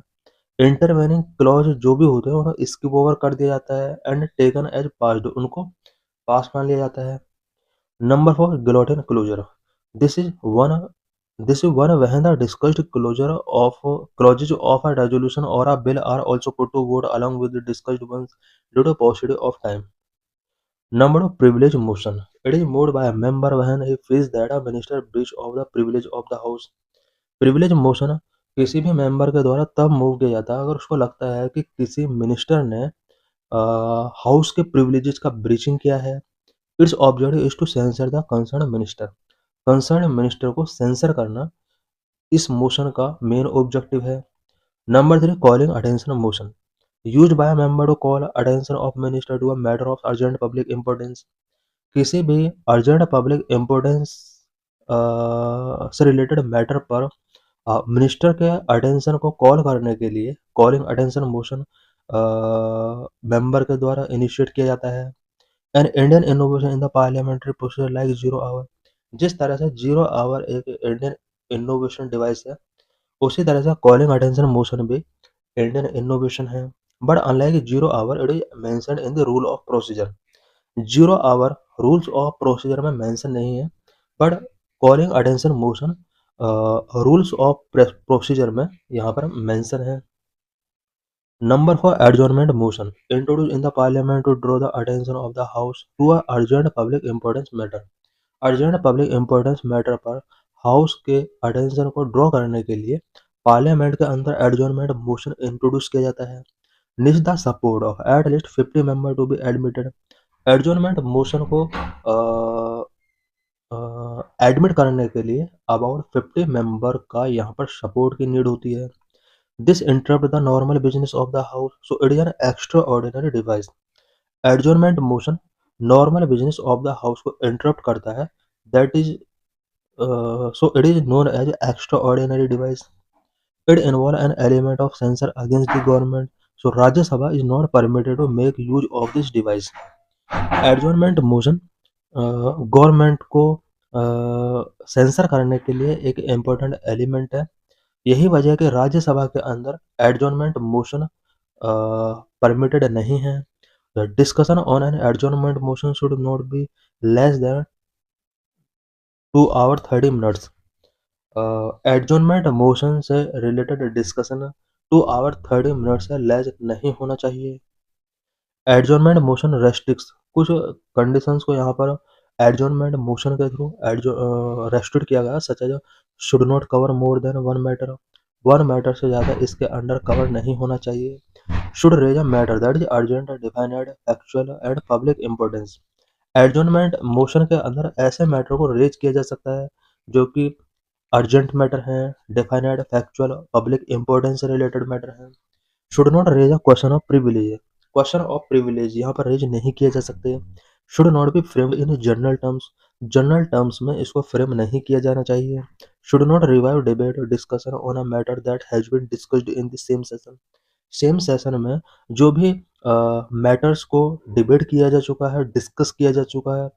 इंटरवेनिंग क्लॉज जो भी होते हैं उन्हें स्किप ओवर कर दिया जाता है एंड टेकन एज पास्ड, उनको पास मान लिया जाता है। Number 4, guillotine closure. This is one This is one when the discussed clauses of a resolution or a bill are also put to vote along with the discussed ones due to paucity of time. Number of privilege motion. It is moved by a member when he feels that a minister breach of the privilege of the house. Privilege motion किसी भी member के द्वारा तब move किया जाता है अगर उसको लगता है कि किसी मिनिस्टर ने हाउस के प्रिविलेजेस का ब्रीचिंग किया है। Its objective is to censor the concern minister को सेंसर करना इस मोशन का मेन ऑब्जेक्टिव है। Number 3 calling attention motion used by a member to call attention of minister to a matter of urgent public importance. किसी भी urgent public importance से related matter पर मिनिस्टर के अटेंशन को कॉल करने के लिए कॉलिंग अटेंशन मोशन मेंबर के द्वारा इनिशिएट किया जाता है। An Indian innovation in the parliamentary procedure like zero hour. जिस तरह से जीरो आवर एक इंडियन इनोवेशन डिवाइस है, उसी तरह से कॉलिंग अटेंशन मोशन भी इंडियन इनोवेशन है। But unlike zero hour it is mentioned in the rule of procedure. Zero hour rules of procedure में मेंशन नहीं है, but calling attention motion rules of procedure में यहाँ पर मेंशन है। Number for adjournment motion introduce in the parliament to draw the attention of the house to a urgent public importance matter. Urgent public importance matter पर house के attention को draw करने के लिए पार्लियामेंट के अंदर एडजॉर्नमेंट मोशन इंट्रोड्यूस किया जाता है। Need the support of at least 50 member to be admitted. Adjournment motion को एडमिट करने के लिए अबाउट 50 मेंबर का यहाँ पर सपोर्ट की नीड होती है। This interrupt the normal business of the house so it is an extra ordinary device. Adjournment motion normal business of the house को इंटरप्ट करता है। That is so it is known as extra ordinary device. It involve an element of censor against the government so Rajya Sabha is not permitted to make use of this device. Adjournment motion government को censor करने के लिए एक important element है। यही वजह है कि राज्यसभा के अंदर एडजॉर्नमेंट मोशन परमिटेड नहीं है। The discussion on an adjournment motion should not be less than 2 hour 30 minutes. Adjournment motion से रिलेटेड डिस्कशन 2 आवर 30 मिनट से लेस नहीं होना चाहिए। एडजॉर्नमेंट मोशन रेस्ट्रिक्ट्स कुछ कंडीशंस को यहाँ पर एडजॉर्नमेंट मोशन के थ्रू रेस्ट्रिक्ट किया गया, such as should not cover more than one matter से ज़्यादा इसके अंडर कवर नहीं होना चाहिए। Should raise a matter that is urgent defined factual and public importance. Adjournment motion के अंदर ऐसे मैटर को रेज किया जा सकता है जो कि अर्जेंट मैटर है, डिफाइनेड फैक्चुअल पब्लिक इंपॉर्टेंस से रिलेटेड मैटर है। Should not raise a question of privilege. Question of privilege यहाँ पर रेज नहीं किए जा सकते। Should not be framed in general terms. General terms में इसको फ्रेम नहीं किया जाना चाहिए। Should not revive debate discussion on a matter that has been discussed in the same session. Same session में जो भी मैटर्स को डिबेट किया जा चुका है, डिस्कस किया जा चुका है,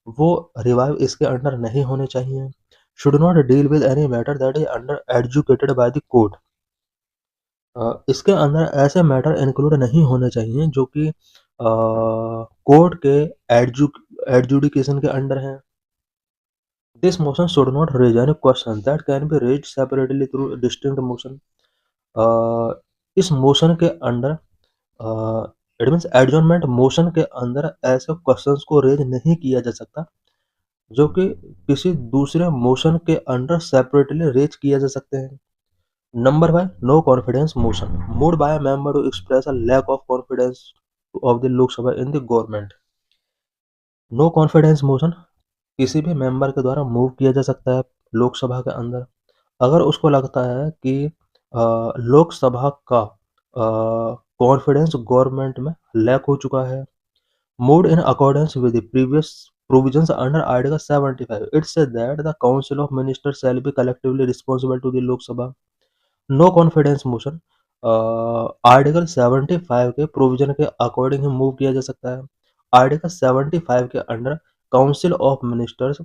वो रिवाइव इसके अंडर नहीं होने चाहिए। Should not deal with any matter that is under adjudicated by the court. इसके अंदर ऐसे मैटर इंक्लूड नहीं होने चाहिए जो कि कोर्ट के एडजुडिकेशन के अंडर हैं। This motion should not raise any question that can be raised separately through distinct motion. इस मोशन के under it means adjournment motion के अंदर ऐसे क्वेश्चंस को रेज नहीं किया जा सकता जो कि किसी दूसरे मोशन के अंडर सेपरेटली रेज किया जा सकते हैं। Number 5 no confidence motion moved by a member to express a lack of confidence of the Lok Sabha in the government। No confidence motion किसी भी मेंबर के द्वारा मूव किया जा सकता है लोकसभा के अंदर अगर उसको लगता है कि लोकसभा का कॉन्फिडेंस गवर्नमेंट में लैक हो चुका है। Moved in accordance with the previous provisions under Article 75 it said that the council of ministers shall be collectively responsible to the Lok Sabha। No confidence motion article 75 के provision के according ही move किया जा सकता है। Article 75 के under council of ministers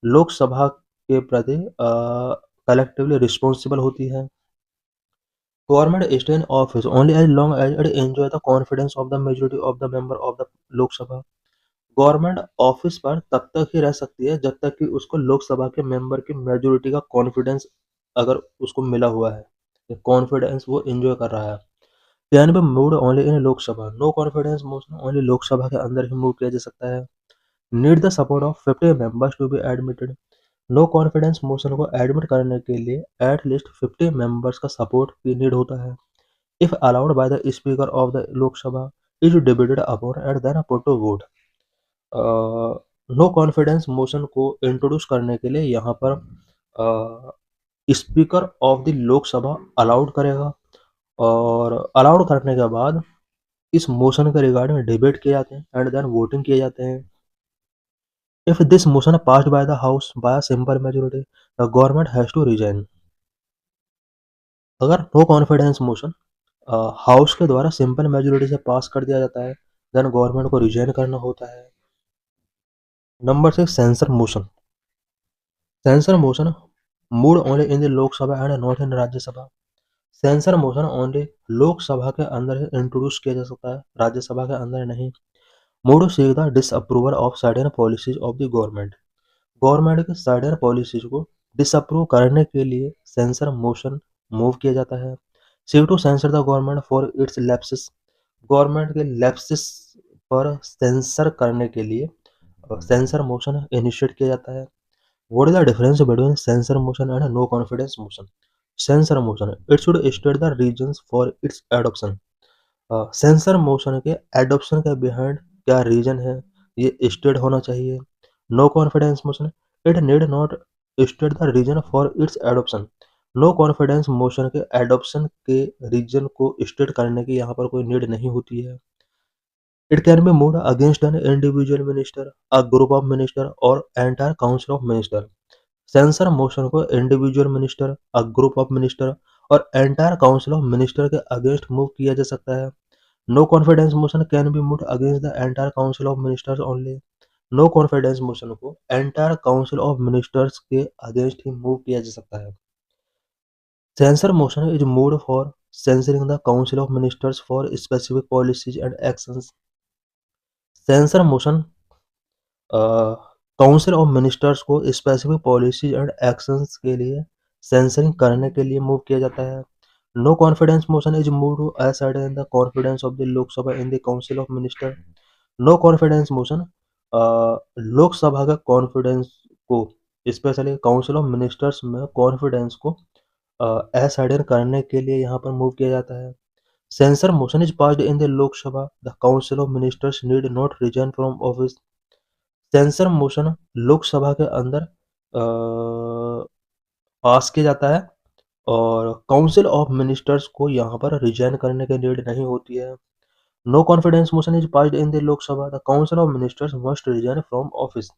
Lok Sabha के प्रति collectively responsible होती है। Government stay in office only as long as it enjoy the confidence of the majority of the member of the Lok Sabha. Government office पर तब तक ही रह सकती है जब तक कि उसको लोकसभा के मेंबर की मेजोरिटी का कॉन्फिडेंस अगर उसको मिला हुआ है, कॉन्फिडेंस वो एंजॉय कर रहा है। Can be moved only in Lok Sabha, no confidence motion only Lok Sabha के अंदर ही मूव किया जा सकता है। Need the support of 50 members to be admitted, no confidence motion को एडमिट करने के लिए एट लीस्ट 50 मेंबर्स का सपोर्ट की नीड होता है। If allowed by the speaker of the Lok Sabha is debated upon at then put to vote. No confidence motion को introduce करने के लिए यहाँ पर speaker of the Lok Sabha allowed करेगा, और अलाउड करने के बाद इस मोशन के रिगार्डिंग डिबेट किए जाते हैं एंड देन वोटिंग किए जाते हैं। If this motion passed by the house by simple majority the government has to resign. अगर नो कॉन्फिडेंस मोशन हाउस के द्वारा सिंपल मेजोरिटी से पास कर दिया जाता है देन गवर्नमेंट को रिजाइन करना होता है। Number 6, censure motion. Censure motion mood only in the Lok Sabha and not in Rajya Sabha. Censure motion only Lok Sabha के अंदर ही इंट्रोड्यूस किया जा सकता है, राज्यसभा के अंदर नहीं। Mood seek the disapproval of certain policies of the government. Government के सर्टेन पॉलिसीज को डिसअप्रूव करने के लिए सेंसर मोशन मूव किया जाता है। Seek to censor the government for its lapses. Government के लैप्सेस पर सेंसर करने के लिए सेंसर मोशन इनिशिएट किया जाता है। What is the difference between censor motion and no confidence motion? Censor motion, it should state the reasons for its adoption. Censure motion के adoption के बिहाइंड क्या रीजन है ये स्टेट होना चाहिए। No confidence motion, it need not state the reason for its adoption. No confidence motion के adoption के reason को स्टेट करने की यहाँ पर कोई नीड नहीं होती है। It can be moved against an individual minister, a group of minister और entire council of minister. Censure motion को individual minister, a group of minister और एंटायर काउंसिल ऑफ मिनिस्टर के अगेंस्ट मूव किया जा सकता है। No confidence motion can be moved against the entire council of ministers only. No confidence motion को entire council of ministers के against ही move किया जा सकता है। Censor motion is moved for censoring the council of ministers for specific policies and actions. Censure motion council of ministers को specific policies and actions के लिए सेंसरिंग करने के लिए मूव किया जाता है। No confidence motion is move to ascertain the confidence of the Lok Sabha in the council of minister. No confidence motion Lok Sabha का कॉन्फिडेंस को, स्पेशली काउंसिल ऑफ मिनिस्टर्स में कॉन्फिडेंस को असर्टेन करने के लिए यहाँ पर मूव किया जाता है। Censor motion is passed in the Lok Sabha the council of ministers need not resign from office. Censor motion Lok Sabha के अंदर पास किया जाता है और काउंसिल ऑफ मिनिस्टर्स को यहाँ पर रिजाइन करने की नीड नहीं होती है। No confidence motion is passed in the Lok Sabha the council of ministers must resign from office.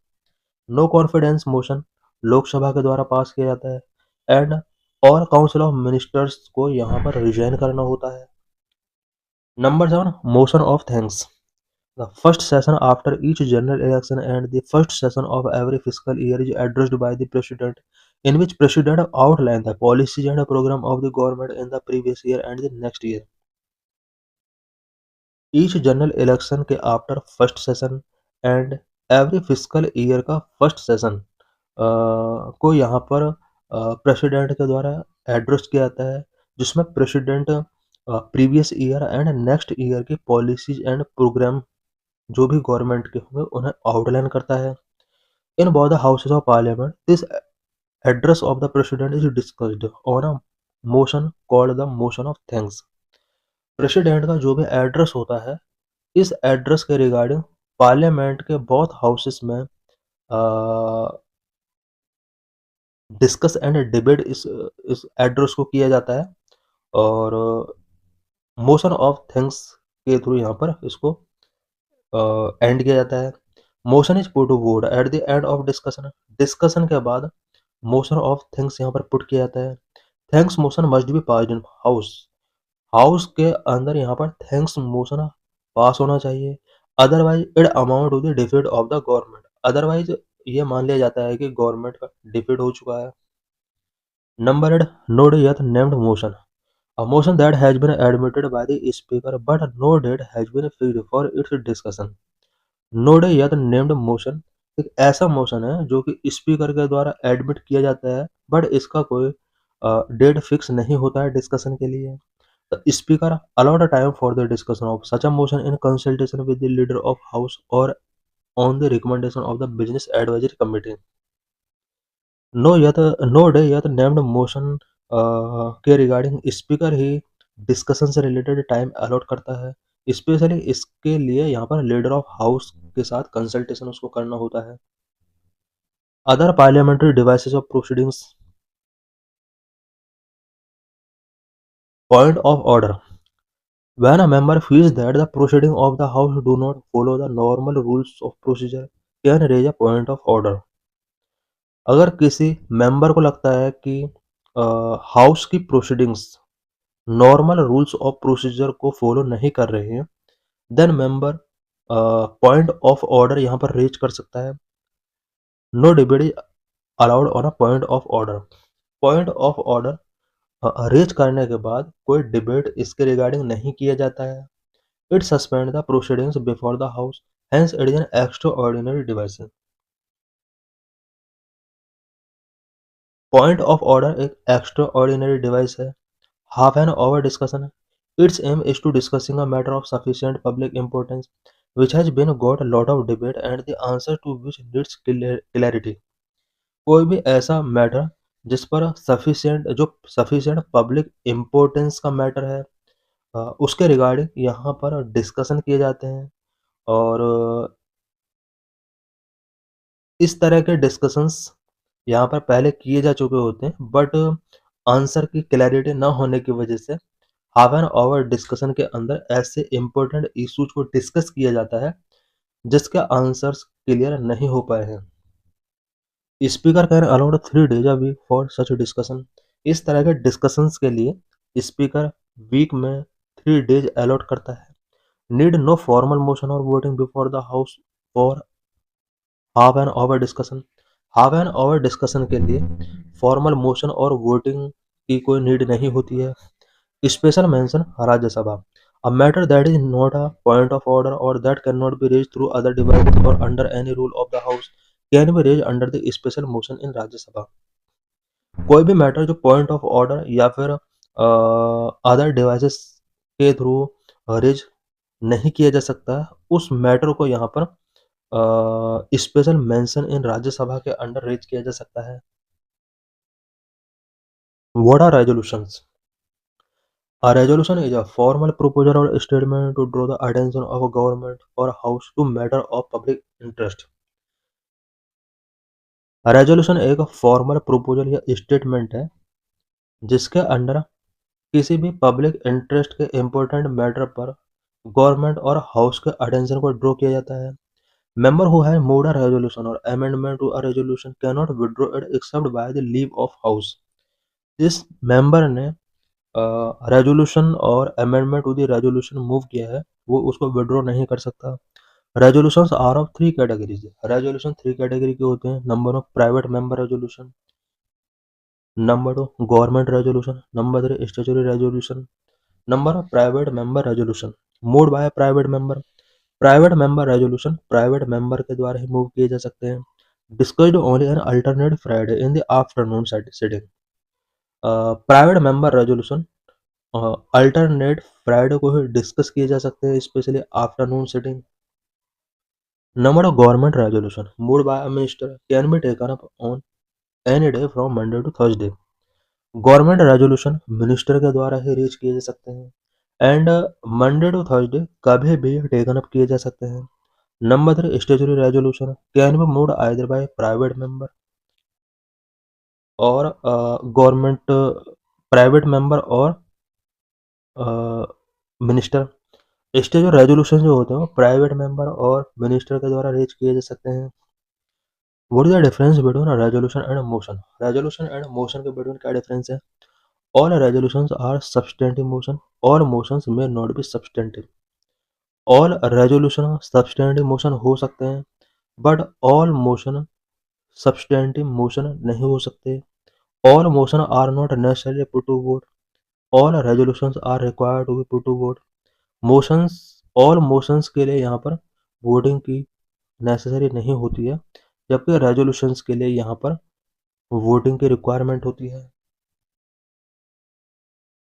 No confidence motion Lok Sabha के द्वारा पास किया जाता है एंड और काउंसिल ऑफ मिनिस्टर्स को यहाँ पर रिजाइन करना होता है। Number 7, motion of thanks. The first session after each general election and the first session of every fiscal year is addressed by the President, in which President outline the policies and program of the government in the previous year and the next year. Each general election के after first session and every fiscal year का first session को यहाँ पर president के द्वारा address किया जाता है, जिसमें president previous year and next year की पॉलिसीज एंड प्रोग्राम जो भी गवर्नमेंट के होंगे उन्हें आउटलाइन करता है। इन both the houses of parliament this address of the president is discussed on a motion called the motion of thanks. President का जो भी एड्रेस होता है, इस एड्रेस के रिगार्डिंग पार्लियामेंट के बोथ हाउसेस में डिस्कस एंड डिबेट इस एड्रेस को किया जाता है और मोशन ऑफ थैंक्स के थ्रू यहाँ पर इसको एंड किया जाता है। Motion is put to vote at the end of discussion. Discussion के बाद मोशन ऑफ थैंक्स यहाँ पर पुट किया जाता है। Thanks motion must be passed in house. House के अंदर यहाँ पर थैंक्स मोशन पास होना चाहिए, otherwise it amount to the defeat of the government. Otherwise ये मान लिया जाता है कि गवर्नमेंट का डिफीट हो चुका है। Number 8, no date named motion. A motion that has been admitted by the speaker but no date has been fixed for its discussion. Node या तो नेम्ड मोशन एक ऐसा मोशन है जो कि स्पीकर के द्वारा एडमिट किया जाता है, बट इसका कोई डेट फिक्स नहीं होता है डिस्कशन के लिए। The speaker allowed a time for the discussion of such a motion in consultation with the leader of house or on the recommendation of the business advisory committee. No day या तो named motion के regarding speaker ही discussion से related time allot करता है। Specially इसके लिए यहाँ पर लीडर ऑफ हाउस के साथ कंसल्टेशन उसको करना होता है। Other parliamentary devices of proceedings. Point of order. When a member feels that the proceedings of the House do not follow the normal rules of procedure, can raise a point of order. अगर किसी member को लगता है कि house की proceedings normal rules of procedure को follow नहीं कर रहे हैं, then member point of order यहाँ पर रेज कर सकता है। No debate is allowed on a point of order. Point of order raise करने के बाद कोई डिबेट इसके रिगार्डिंग नहीं किया जाता है। It suspends the proceedings before the House, hence it is an extraordinary device. Point of order एक extraordinary device है। Half an hour discussion. Its aim is to discussing a matter of sufficient public importance which has been got a lot of debate and the answer to which needs clarity. कोई भी ऐसा matter जिस पर sufficient public importance का matter है, उसके regarding यहाँ पर डिस्कशन किए जाते हैं। और इस तरह के डिस्कशंस यहाँ पर पहले किए जा चुके होते हैं, बट आंसर की क्लैरिटी ना होने की वजह से हाफ एन आवर डिस्कशन के अंदर ऐसे इंपॉर्टेंट इश्यूज को डिस्कस किया जाता है जिसके आंसर्स क्लियर नहीं हो पाए हैं। Speaker can allowed 3 days a week for such discussion. इस तरह के डिस्कशंस के लिए स्पीकर वीक में 3 days अलॉट करता है। नीड नो फॉर्मल मोशन और voting before the house for half an hour discussion. Half an hour discussion के लिए फॉर्मल मोशन और वोटिंग की कोई नीड नहीं होती है। Special mention Rajya Sabha. A matter that is not a point of order or that cannot be raised through other devices or under any rule of the House can be raised under the special motion in Rajya Sabha. कोई भी matter जो point of order या फिर other devices के through raise नहीं किया जा सकता, उस मैटर को यहाँ पर स्पेशल मेंशन इन राज्यसभा के अंडर रेज किया जा सकता है। What are resolutions? A resolution is a formal proposal or statement to draw the attention of a government or house to matter of public interest. Resolution एक formal proposal या statement है जिसके under किसी भी पब्लिक इंटरेस्ट के important matter पर government और house के अटेंशन को ड्रॉ किया जाता है। Member who has moved a resolution और amendment to a resolution can not withdraw it except by the leave of house. जिस मेंबर ने रेजोल्यूशन और amendment to the resolution move किया है वो उसको विड्रॉ नहीं कर सकता। Resolutions are of 3 categories. Resolution 3 category के होते हैं। Number 1 private member resolution, number 2 government resolution, number 3 statutory resolution. Number private member resolution moved by private member. Private member resolution private member के द्वारा ही मूव किए जा सकते हैं। Discussed only an alternate Friday in the afternoon sitting. Private member resolution alternate Friday को ही discuss किए जा सकते हैं, specially afternoon sitting. Number of government resolution moved by a minister can be taken up on any day from Monday to Thursday. Government resolution minister के द्वारा ही reach किए जा सकते हैं एंड मंडे टू थर्सडे कभी भी टेकन अप किए जा सकते हैं। Number 3 statutory resolution can be moved either bye private member और गवर्नमेंट प्राइवेट मेंबर और मिनिस्टर। स्टेज रेजोल्यूशन जो होते हैं वो प्राइवेट मेंबर और मिनिस्टर के द्वारा रीच किए जा सकते हैं। What is the difference between resolution and motion? Resolution and motion के बिटवीन क्या डिफरेंस है? All resolutions are substantive motion, all motions may not be substantive. All resolution substantive motion हो सकते हैं but all motion substantive motion नहीं हो सकते। All motion are not necessary put to vote, all resolutions are required to be put to vote. Motions all motions के लिए यहाँ पर वोटिंग की नेसेसरी नहीं होती है, जबकि रेज़ोल्यूशंस के लिए यहाँ पर वोटिंग की रिक्वायरमेंट होती है।